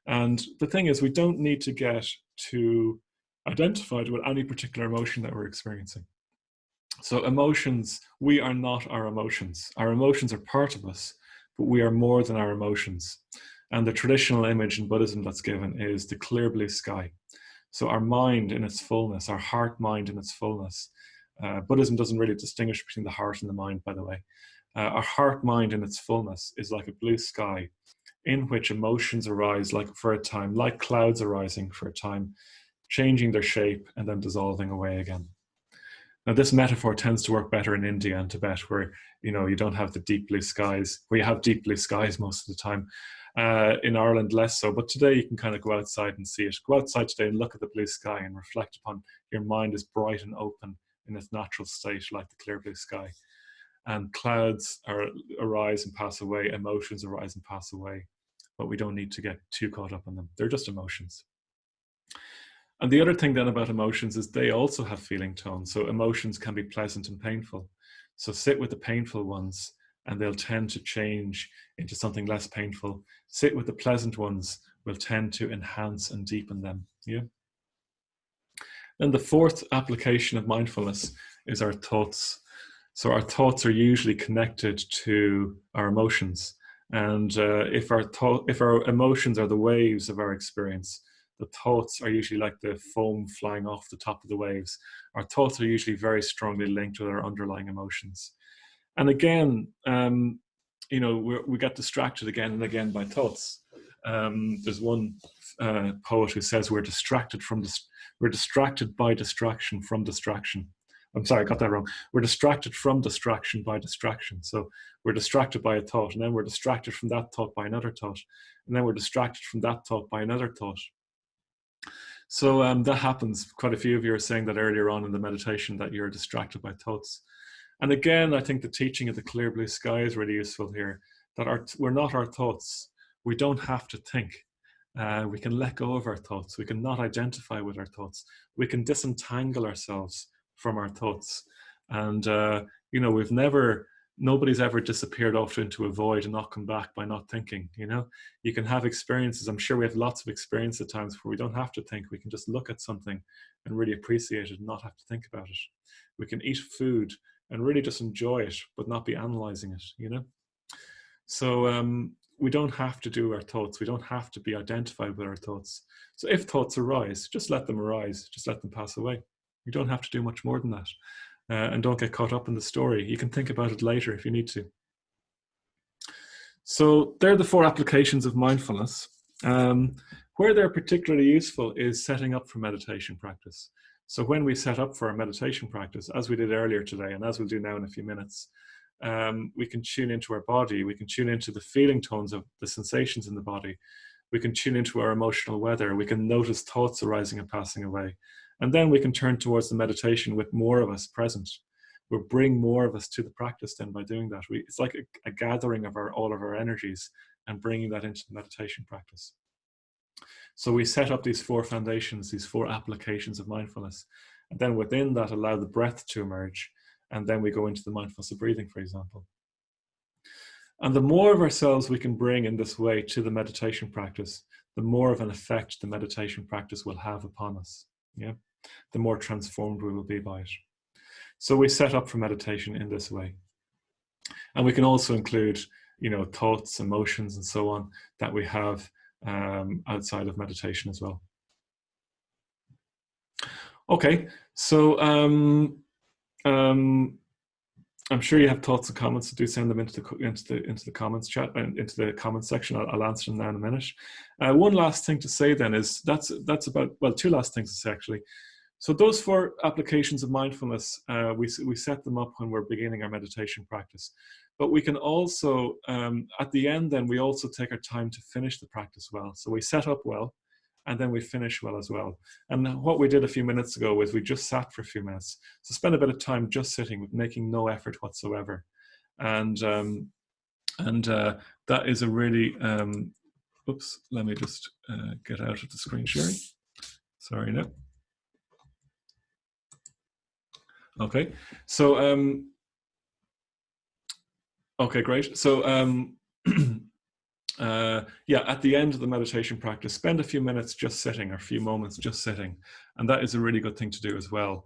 And the thing is, we don't need to get too identified with any particular emotion that we're experiencing. So emotions, we are not our emotions. Our emotions are part of us, but we are more than our emotions. And the traditional image in Buddhism that's given is the clear blue sky. So our mind in its fullness, our heart mind in its fullness. Buddhism doesn't really distinguish between the heart and the mind, by the way. Our heart mind in its fullness is like a blue sky in which emotions arise like for a time, like clouds arising for a time, changing their shape and then dissolving away again. Now, this metaphor tends to work better in India and Tibet, where you don't have the deep blue skies. We have deep blue skies most of the time. In Ireland, less so. But today, you can kind of go outside and see it. Go outside today and look at the blue sky and reflect upon your mind is bright and open in its natural state, like the clear blue sky. And clouds arise and pass away. Emotions arise and pass away. But we don't need to get too caught up in them. They're just emotions. And the other thing then about emotions is they also have feeling tones. So emotions can be pleasant and painful. So sit with the painful ones and they'll tend to change into something less painful. Sit with the pleasant ones will tend to enhance and deepen them. Yeah. And the fourth application of mindfulness is our thoughts. So our thoughts are usually connected to our emotions. And if our emotions are the waves of our experience, the thoughts are usually like the foam flying off the top of the waves. Our thoughts are usually very strongly linked with our underlying emotions. And again, we get distracted again and again by thoughts. There's one poet who says we're distracted by distraction from distraction. I'm sorry, I got that wrong. We're distracted from distraction by distraction. So we're distracted by a thought, and then we're distracted from that thought by another thought, and then we're distracted from that thought by another thought. So that happens. Quite a few of you are saying that earlier on in the meditation that you're distracted by thoughts. And again, I think the teaching of the clear blue sky is really useful here, that we're not our thoughts. We don't have to think. We can let go of our thoughts. We can not identify with our thoughts. We can disentangle ourselves from our thoughts. And, you know, nobody's ever disappeared off into a void and not come back by not thinking. You know, you can have experiences. I'm sure we have lots of experience at times where we don't have to think. We can just look at something and really appreciate it and not have to think about it. We can eat food and really just enjoy it, but not be analyzing it, you know? So we don't have to do our thoughts. We don't have to be identified with our thoughts. So if thoughts arise, just let them arise. Just let them pass away. You don't have to do much more than that. And don't get caught up in the story. You can think about it later if you need to. So they're the 4 applications of mindfulness. Where they're particularly useful is setting up for meditation practice. So when we set up for our meditation practice, as we did earlier today, and as we'll do now in a few minutes, we can tune into our body. We can tune into the feeling tones of the sensations in the body. We can tune into our emotional weather. We can notice thoughts arising and passing away. And then we can turn towards the meditation with more of us present. We'll bring more of us to the practice then by doing that. It's like a gathering of all of our energies and bringing that into the meditation practice. So we set up these 4 foundations, these 4 applications of mindfulness. And then within that, allow the breath to emerge. And then we go into the mindfulness of breathing, for example. And the more of ourselves we can bring in this way to the meditation practice, the more of an effect the meditation practice will have upon us. Yeah, the more transformed we will be by it. So we set up for meditation in this way. And we can also include, you know, thoughts, emotions, and so on that we have outside of meditation as well. Okay, so I'm sure you have thoughts and comments, so do send them into the comments chat and into the comments section. I'll answer them now in a minute. One last thing to say then is that's about, well, 2 last things to say actually. So those 4 applications of mindfulness, we set them up when we're beginning our meditation practice. But we can also, at the end then, we also take our time to finish the practice well. So we set up well, and then we finish well as well. And what we did a few minutes ago was we just sat for a few minutes. So spend a bit of time just sitting, making no effort whatsoever. And that is a really, oops, let me just get out of the screen sharing. Sorry, no. Okay, so okay, great. So yeah, at the end of the meditation practice, spend a few minutes just sitting, or a few moments just sitting, and that is a really good thing to do as well.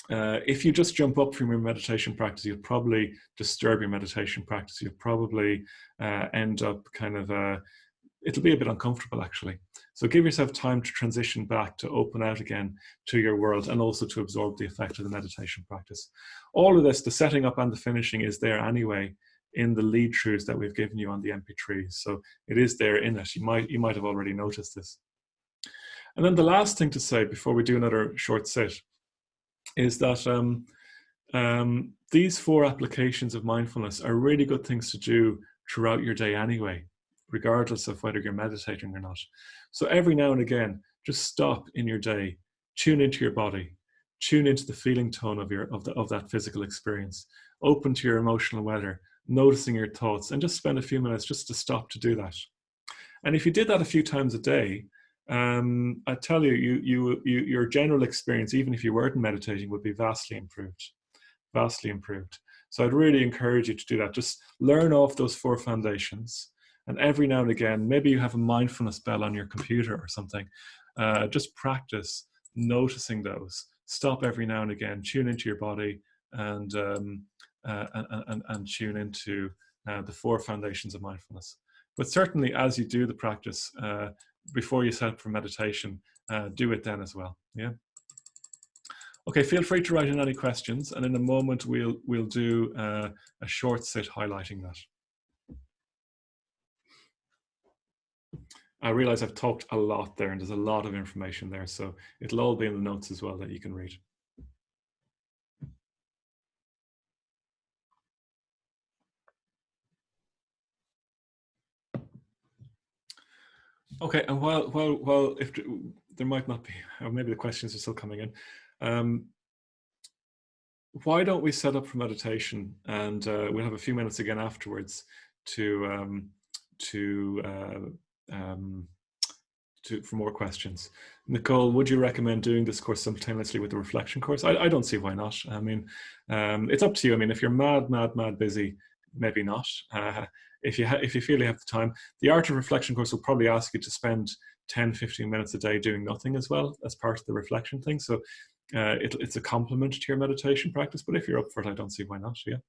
If you just jump up from your meditation practice, you'll probably disturb your meditation practice. You'll probably end up kind of it'll be a bit uncomfortable actually. So give yourself time to transition back, to open out again to your world, and also to absorb the effect of the meditation practice. All of this, the setting up and the finishing, is there anyway in the lead truths that we've given you on the MP3. So it is there in it. You might have already noticed this. And then the last thing to say before we do another short sit is that these 4 applications of mindfulness are really good things to do throughout your day anyway, regardless of whether you're meditating or not. So every now and again, just stop in your day, tune into your body, tune into the feeling tone of that physical experience, open to your emotional weather, noticing your thoughts, and just spend a few minutes just to stop to do that. And if you did that a few times a day, I tell you, your general experience, even if you weren't meditating, would be vastly improved. Vastly improved. So I'd really encourage you to do that. Just learn off those 4 foundations. And every now and again, maybe you have a mindfulness bell on your computer or something. Just practice noticing those. Stop every now and again, tune into your body, and tune into the 4 foundations of mindfulness. But certainly as you do the practice, before you set up for meditation, do it then as well. Yeah. Okay, feel free to write in any questions, and in a moment we'll do a short sit highlighting that. I realize I've talked a lot there, and there's a lot of information there, so it'll all be in the notes as well that you can read. Okay, and if there might not be, or maybe the questions are still coming in, why don't we set up for meditation, and we'll have a few minutes again afterwards to for more questions. Nicole, would you recommend doing this course simultaneously with the reflection course? I don't see why not. I mean, it's up to you. I mean, if you're mad busy, maybe not. If you feel you have the time, the Art of Reflection course will probably ask you to spend 10-15 minutes a day doing nothing as well as part of the reflection thing. So it's a complement to your meditation practice, but if you're up for it, I don't see why not. Yeah.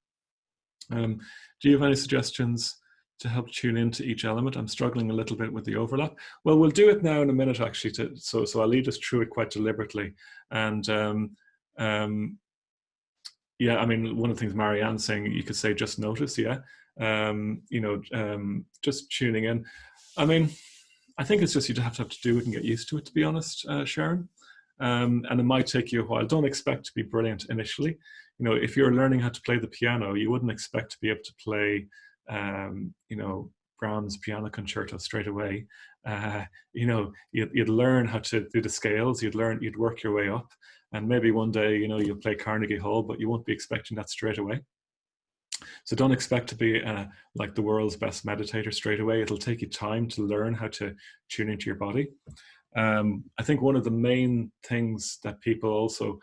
Do you have any suggestions to help tune into each element? I'm struggling a little bit with the overlap. Well, we'll do it now in a minute, actually. So I'll lead us through it quite deliberately. And yeah, I mean, one of the things Marianne's saying, you could say just notice, yeah. Just tuning in. I mean, I think it's just you have to do it and get used to it, to be honest, Sharon. And it might take you a while. Don't expect to be brilliant initially. You know, if you're learning how to play the piano, you wouldn't expect to be able to play, Brahms piano concerto straight away. You'd learn how to do the scales. You'd work your way up, and maybe one day, you'll play Carnegie Hall, but you won't be expecting that straight away. So don't expect to be like the world's best meditator straight away. It'll take you time to learn how to tune into your body. I think one of the main things that people also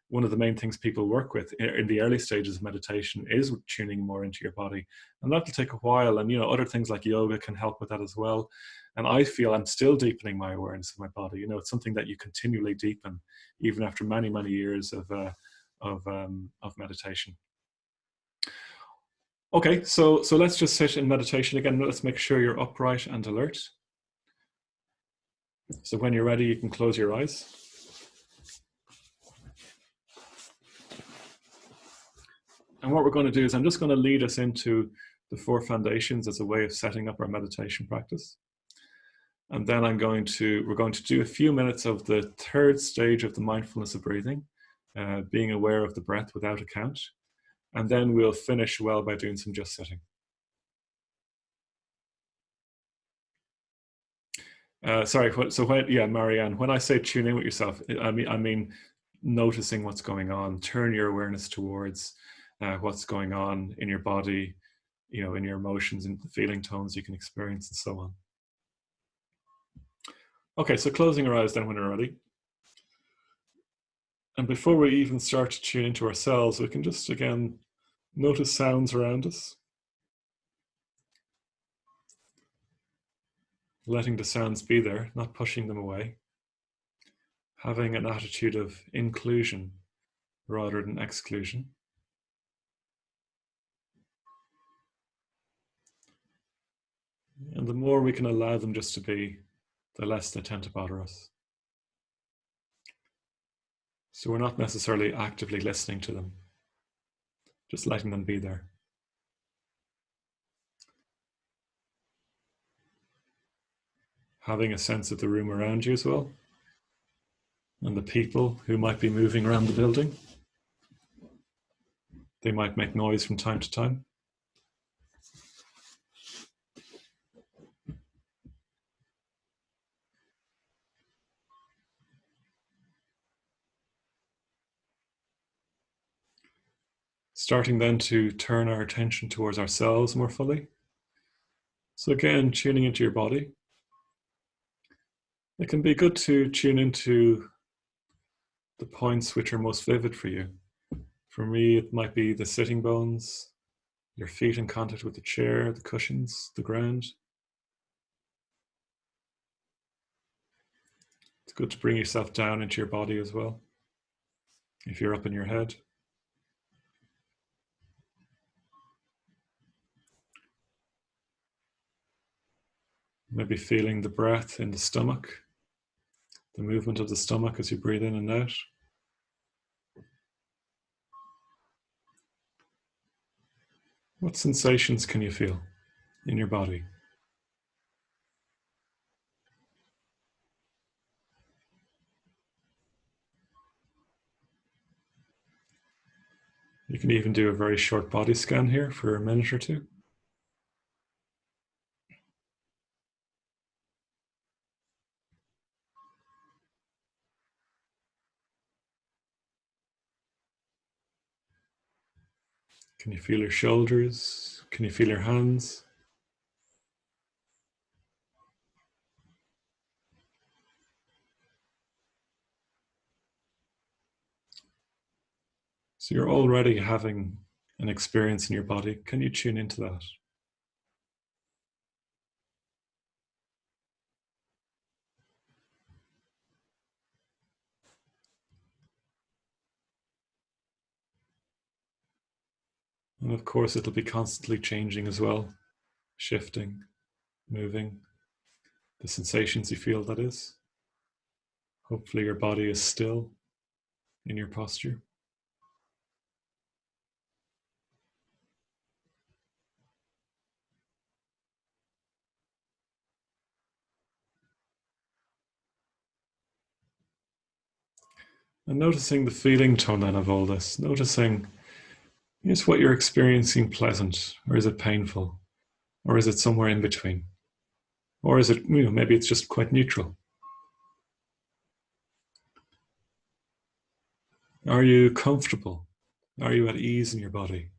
one of the main things people work with in the early stages of meditation is tuning more into your body. And that'll take a while. And, other things like yoga can help with that as well. And I feel I'm still deepening my awareness of my body. It's something that you continually deepen, even after many, many years of meditation. Okay, so let's just sit in meditation again. Let's make sure you're upright and alert. So when you're ready, you can close your eyes. And what we're going to do is I'm just going to lead us into the 4 foundations as a way of setting up our meditation practice. And then we're going to do a few minutes of the 3rd stage of the mindfulness of breathing, being aware of the breath without a count. And then we'll finish well by doing some just sitting. Marianne, when I say tune in with yourself, I mean noticing what's going on. Turn your awareness towards what's going on in your body, in your emotions and the feeling tones you can experience and so on. Okay, so closing our eyes then when we're ready. And before we even start to tune into ourselves, we can just again notice sounds around us. Letting the sounds be there, not pushing them away. Having an attitude of inclusion rather than exclusion. And the more we can allow them just to be, the less they tend to bother us. So we're not necessarily actively listening to them, just letting them be there. Having a sense of the room around you as well, and the people who might be moving around the building. They might make noise from time to time. Starting then to turn our attention towards ourselves more fully. So again, tuning into your body. It can be good to tune into the points which are most vivid for you. For me, it might be the sitting bones, your feet in contact with the chair, the cushions, the ground. It's good to bring yourself down into your body as well, if you're up in your head. Maybe feeling the breath in the stomach, the movement of the stomach as you breathe in and out. What sensations can you feel in your body? You can even do a very short body scan here for a minute or two. Can you feel your shoulders? Can you feel your hands? So you're already having an experience in your body. Can you tune into that? And of course, it'll be constantly changing as well, shifting, moving. The sensations you feel, that is. Hopefully, your body is still in your posture. And noticing the feeling tone then of all this, noticing, is what you're experiencing pleasant, or is it painful, or is it somewhere in between? Or is it, maybe it's just quite neutral? Are you comfortable? Are you at ease in your body?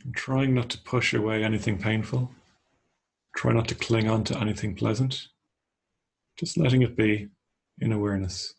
And trying not to push away anything painful. Try not to cling on to anything pleasant. Just letting it be in awareness.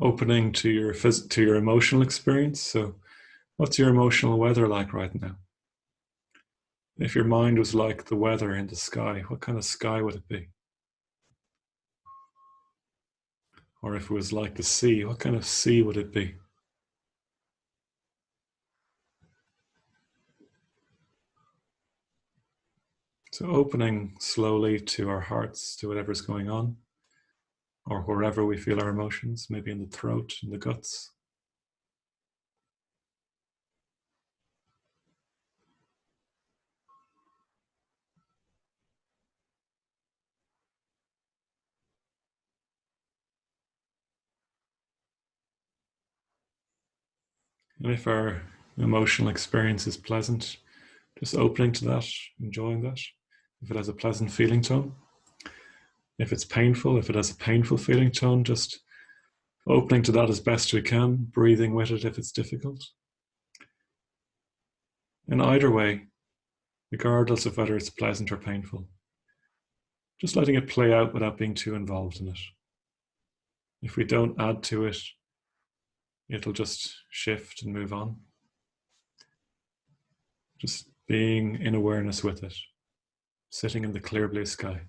Opening to your emotional experience. So, what's your emotional weather like right now? If your mind was like the weather in the sky, what kind of sky would it be? Or if it was like the sea, what kind of sea would it be? So, opening slowly to our hearts, to whatever's going on, or wherever we feel our emotions, maybe in the throat, in the guts. And if our emotional experience is pleasant, just opening to that, enjoying that. If it has a pleasant feeling tone, if it's painful, if it has a painful feeling tone, just opening to that as best we can, breathing with it if it's difficult. In either way, regardless of whether it's pleasant or painful, just letting it play out without being too involved in it. If we don't add to it, it'll just shift and move on. Just being in awareness with it, sitting in the clear blue sky.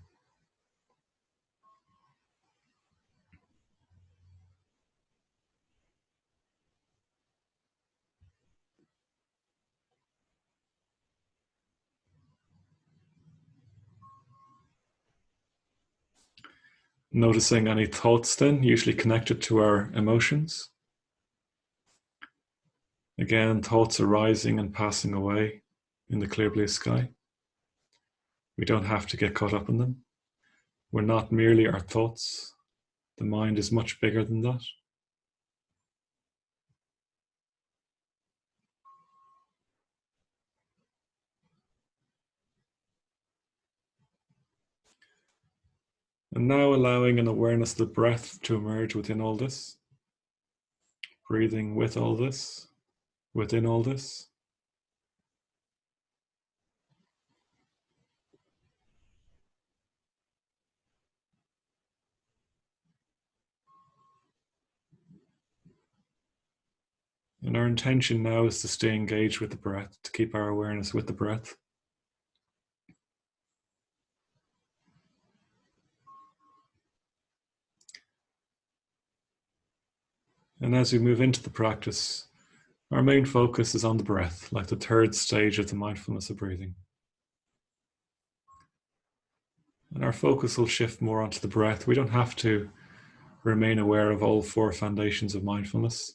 Noticing any thoughts then, usually connected to our emotions. Again, thoughts arising and passing away in the clear blue sky. We don't have to get caught up in them. We're not merely our thoughts. The mind is much bigger than that. And now allowing an awareness of the breath to emerge within all this. Breathing with all this, within all this. And our intention now is to stay engaged with the breath, to keep our awareness with the breath. And as we move into the practice, our main focus is on the breath, like the third stage of the mindfulness of breathing. And our focus will shift more onto the breath. We don't have to remain aware of all four foundations of mindfulness.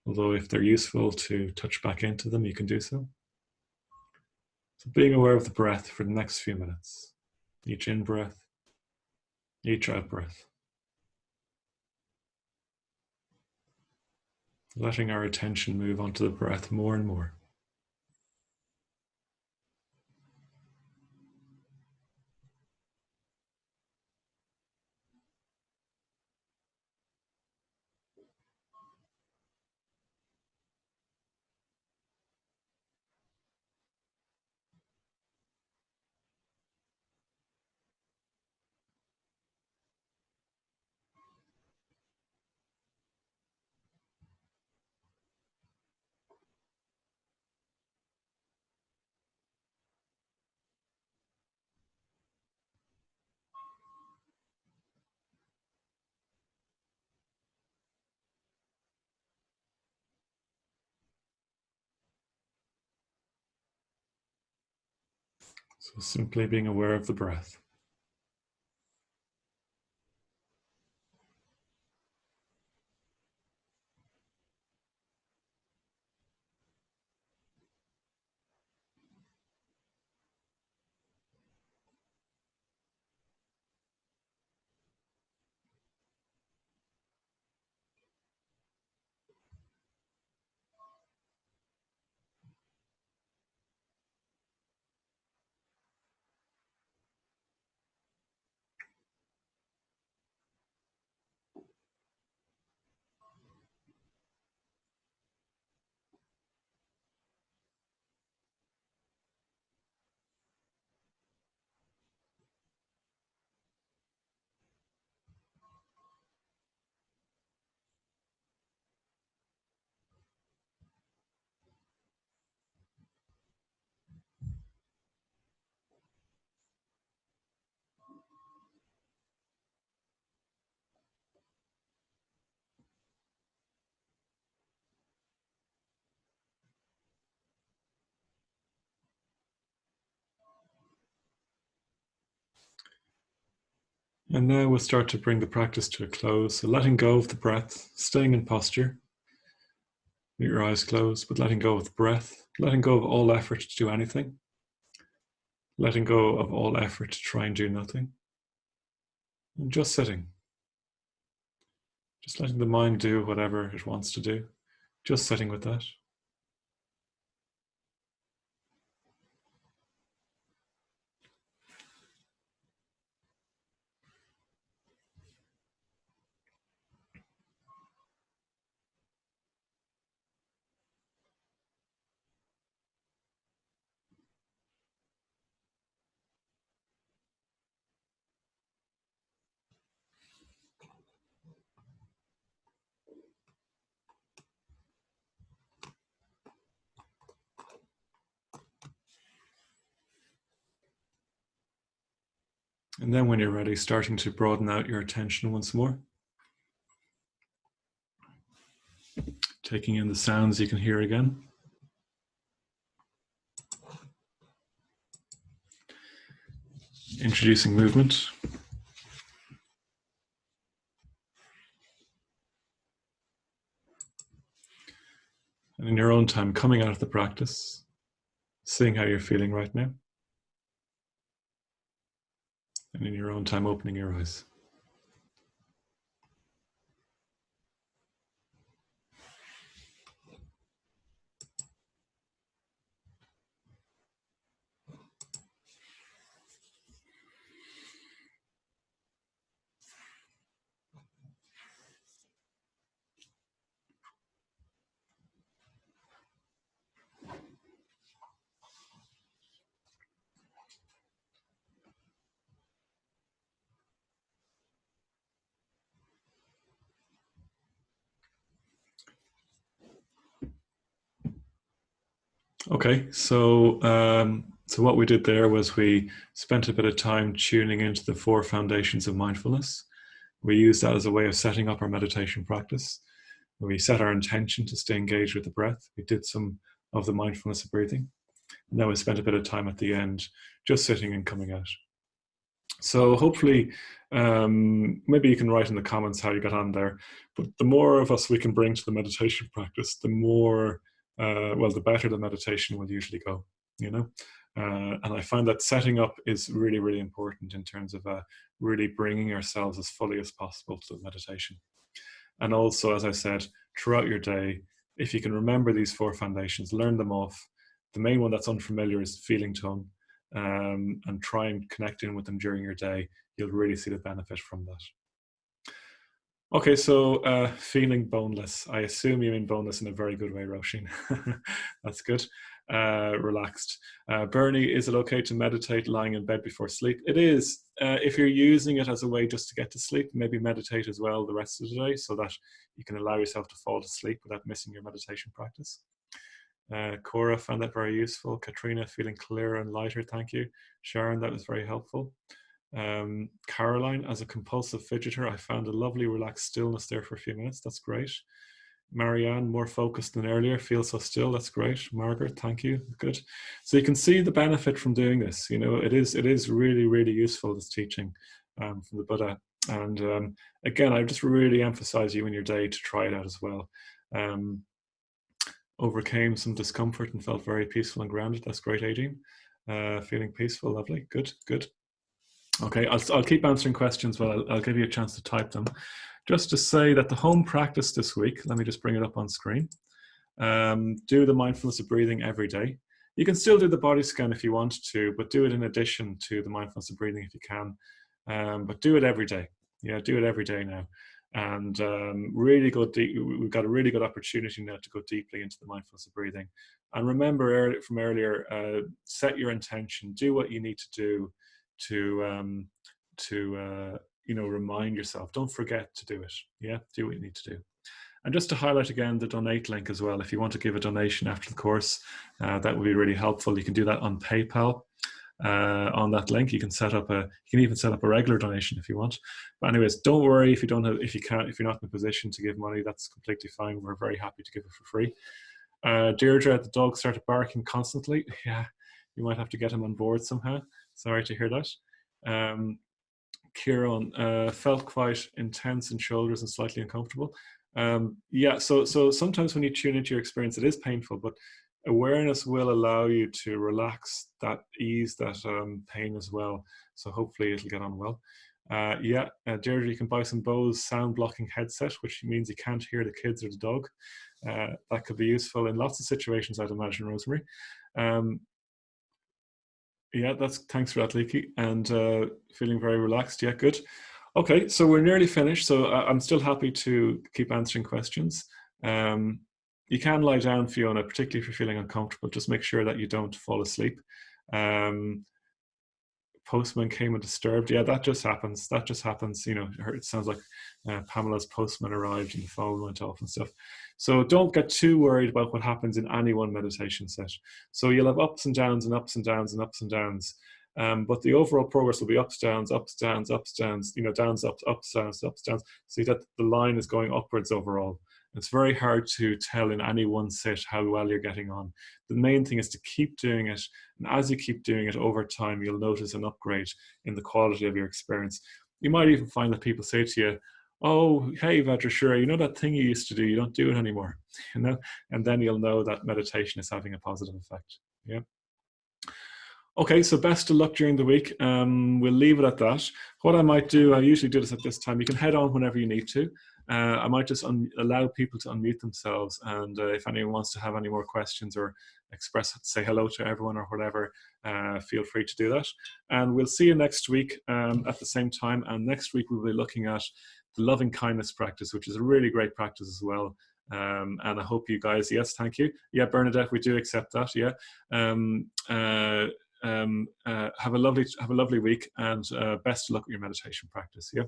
Although if they're useful to touch back into them, you can do so. So being aware of the breath for the next few minutes. Each in-breath, each out-breath. Letting our attention move onto the breath more and more. So simply being aware of the breath. And now we'll start to bring the practice to a close. So letting go of the breath, staying in posture, with your eyes closed, but letting go of the breath, letting go of all effort to do anything, letting go of all effort to try and do nothing, and just sitting. Just letting the mind do whatever it wants to do, just sitting with that. And then when you're ready, starting to broaden out your attention once more. Taking in the sounds you can hear again. Introducing movement. And in your own time, coming out of the practice, seeing how you're feeling right now. And in your own time, opening your eyes. Okay, so what we did there was we spent a bit of time tuning into the 4 foundations of mindfulness. We used that as a way of setting up our meditation practice. We set our intention to stay engaged with the breath. We did some of the mindfulness of breathing. And then we spent a bit of time at the end just sitting and coming out. So hopefully, maybe you can write in the comments how you got on there. But the more of us we can bring to the meditation practice, the more, well, the better the meditation will usually go, you know. And I find that setting up is really, really important in terms of really bringing ourselves as fully as possible to the meditation. And also, as I said, throughout your day, if you can remember these 4 foundations, learn them off. The main one that's unfamiliar is feeling tone, and try and connect in with them during your day. You'll really see the benefit from that. Okay, so feeling boneless. I assume you mean boneless in a very good way, Roisin. That's good. Relaxed. Bernie, is it okay to meditate lying in bed before sleep? It is. If you're using it as a way just to get to sleep, maybe meditate as well the rest of the day so that you can allow yourself to fall to sleep without missing your meditation practice. Cora found that very useful. Katrina, feeling clearer and lighter, thank you. Sharon, that was very helpful. Caroline, as a compulsive fidgeter, I found a lovely relaxed stillness there for a few minutes. That's great. Marianne, more focused than earlier, feel so still. That's great. Margaret, thank you. Good. So you can see the benefit from doing this. You know, it is really, really useful, this teaching from the Buddha. And again, I just really emphasize you in your day to try it out as well. Overcame some discomfort and felt very peaceful and grounded. That's great, Aideen. Feeling peaceful, lovely. Good, good. Okay, I'll keep answering questions, but I'll give you a chance to type them. Just to say that the home practice this week, let me just bring it up on screen. Do the mindfulness of breathing every day. You can still do the body scan if you want to, but do it in addition to the mindfulness of breathing if you can. But do it every day. Yeah, do it every day now. And really go deep. We've got a really good opportunity now to go deeply into the mindfulness of breathing. And remember from earlier, set your intention, do what you need to do to you know, remind yourself. Don't forget to do it. Yeah, do what you need to do. And just to highlight again the donate link as well. If you want to give a donation after the course, that would be really helpful. You can do that on PayPal. On that link, you can even set up a regular donation if you want. But anyways, don't worry if you don't have, if you're not in a position to give money. That's completely fine. We're very happy to give it for free. Deirdre, the dog started barking constantly. Yeah, you might have to get him on board somehow. Sorry to hear that. Kieran, felt quite intense in shoulders and slightly uncomfortable. Yeah, so sometimes when you tune into your experience, it is painful, but awareness will allow you to relax that, ease that pain as well. So hopefully it'll get on well. Yeah, Deirdre, you can buy some Bose sound blocking headset, which means you can't hear the kids or the dog. That could be useful in lots of situations, I'd imagine, Rosemary. Yeah, thanks for that, Leaky. And feeling very relaxed. Yeah, good. Okay, so we're nearly finished. So I'm still happy to keep answering questions. You can lie down, Fiona, particularly if you're feeling uncomfortable. Just make sure that you don't fall asleep. Postman came and disturbed. Yeah, that just happens. That just happens. You know, it sounds like Pamela's postman arrived and the phone went off and stuff. So don't get too worried about what happens in any one meditation set. So you'll have ups and downs and ups and downs and ups and downs. But the overall progress will be ups, downs, ups, downs, ups, downs, you know, downs, ups, ups, downs, ups, downs. See that the line is going upwards overall. It's very hard to tell in any one sit how well you're getting on. The main thing is to keep doing it. And as you keep doing it over time, you'll notice an upgrade in the quality of your experience. You might even find that people say to you, oh, hey, Vajrashura, you know that thing you used to do, you don't do it anymore, you know? And then you'll know that meditation is having a positive effect. Yeah. Okay, so best of luck during the week. We'll leave it at that. What I might do, I usually do this at this time. You can head on whenever you need to. I might just allow people to unmute themselves, and if anyone wants to have any more questions or say hello to everyone or whatever, feel free to do that. And we'll see you next week at the same time. And next week we'll be looking at the loving kindness practice, which is a really great practice as well. And I hope you guys, yes, thank you. Yeah, Bernadette, we do accept that. Yeah. Have a lovely week, and best of luck with your meditation practice. Yeah.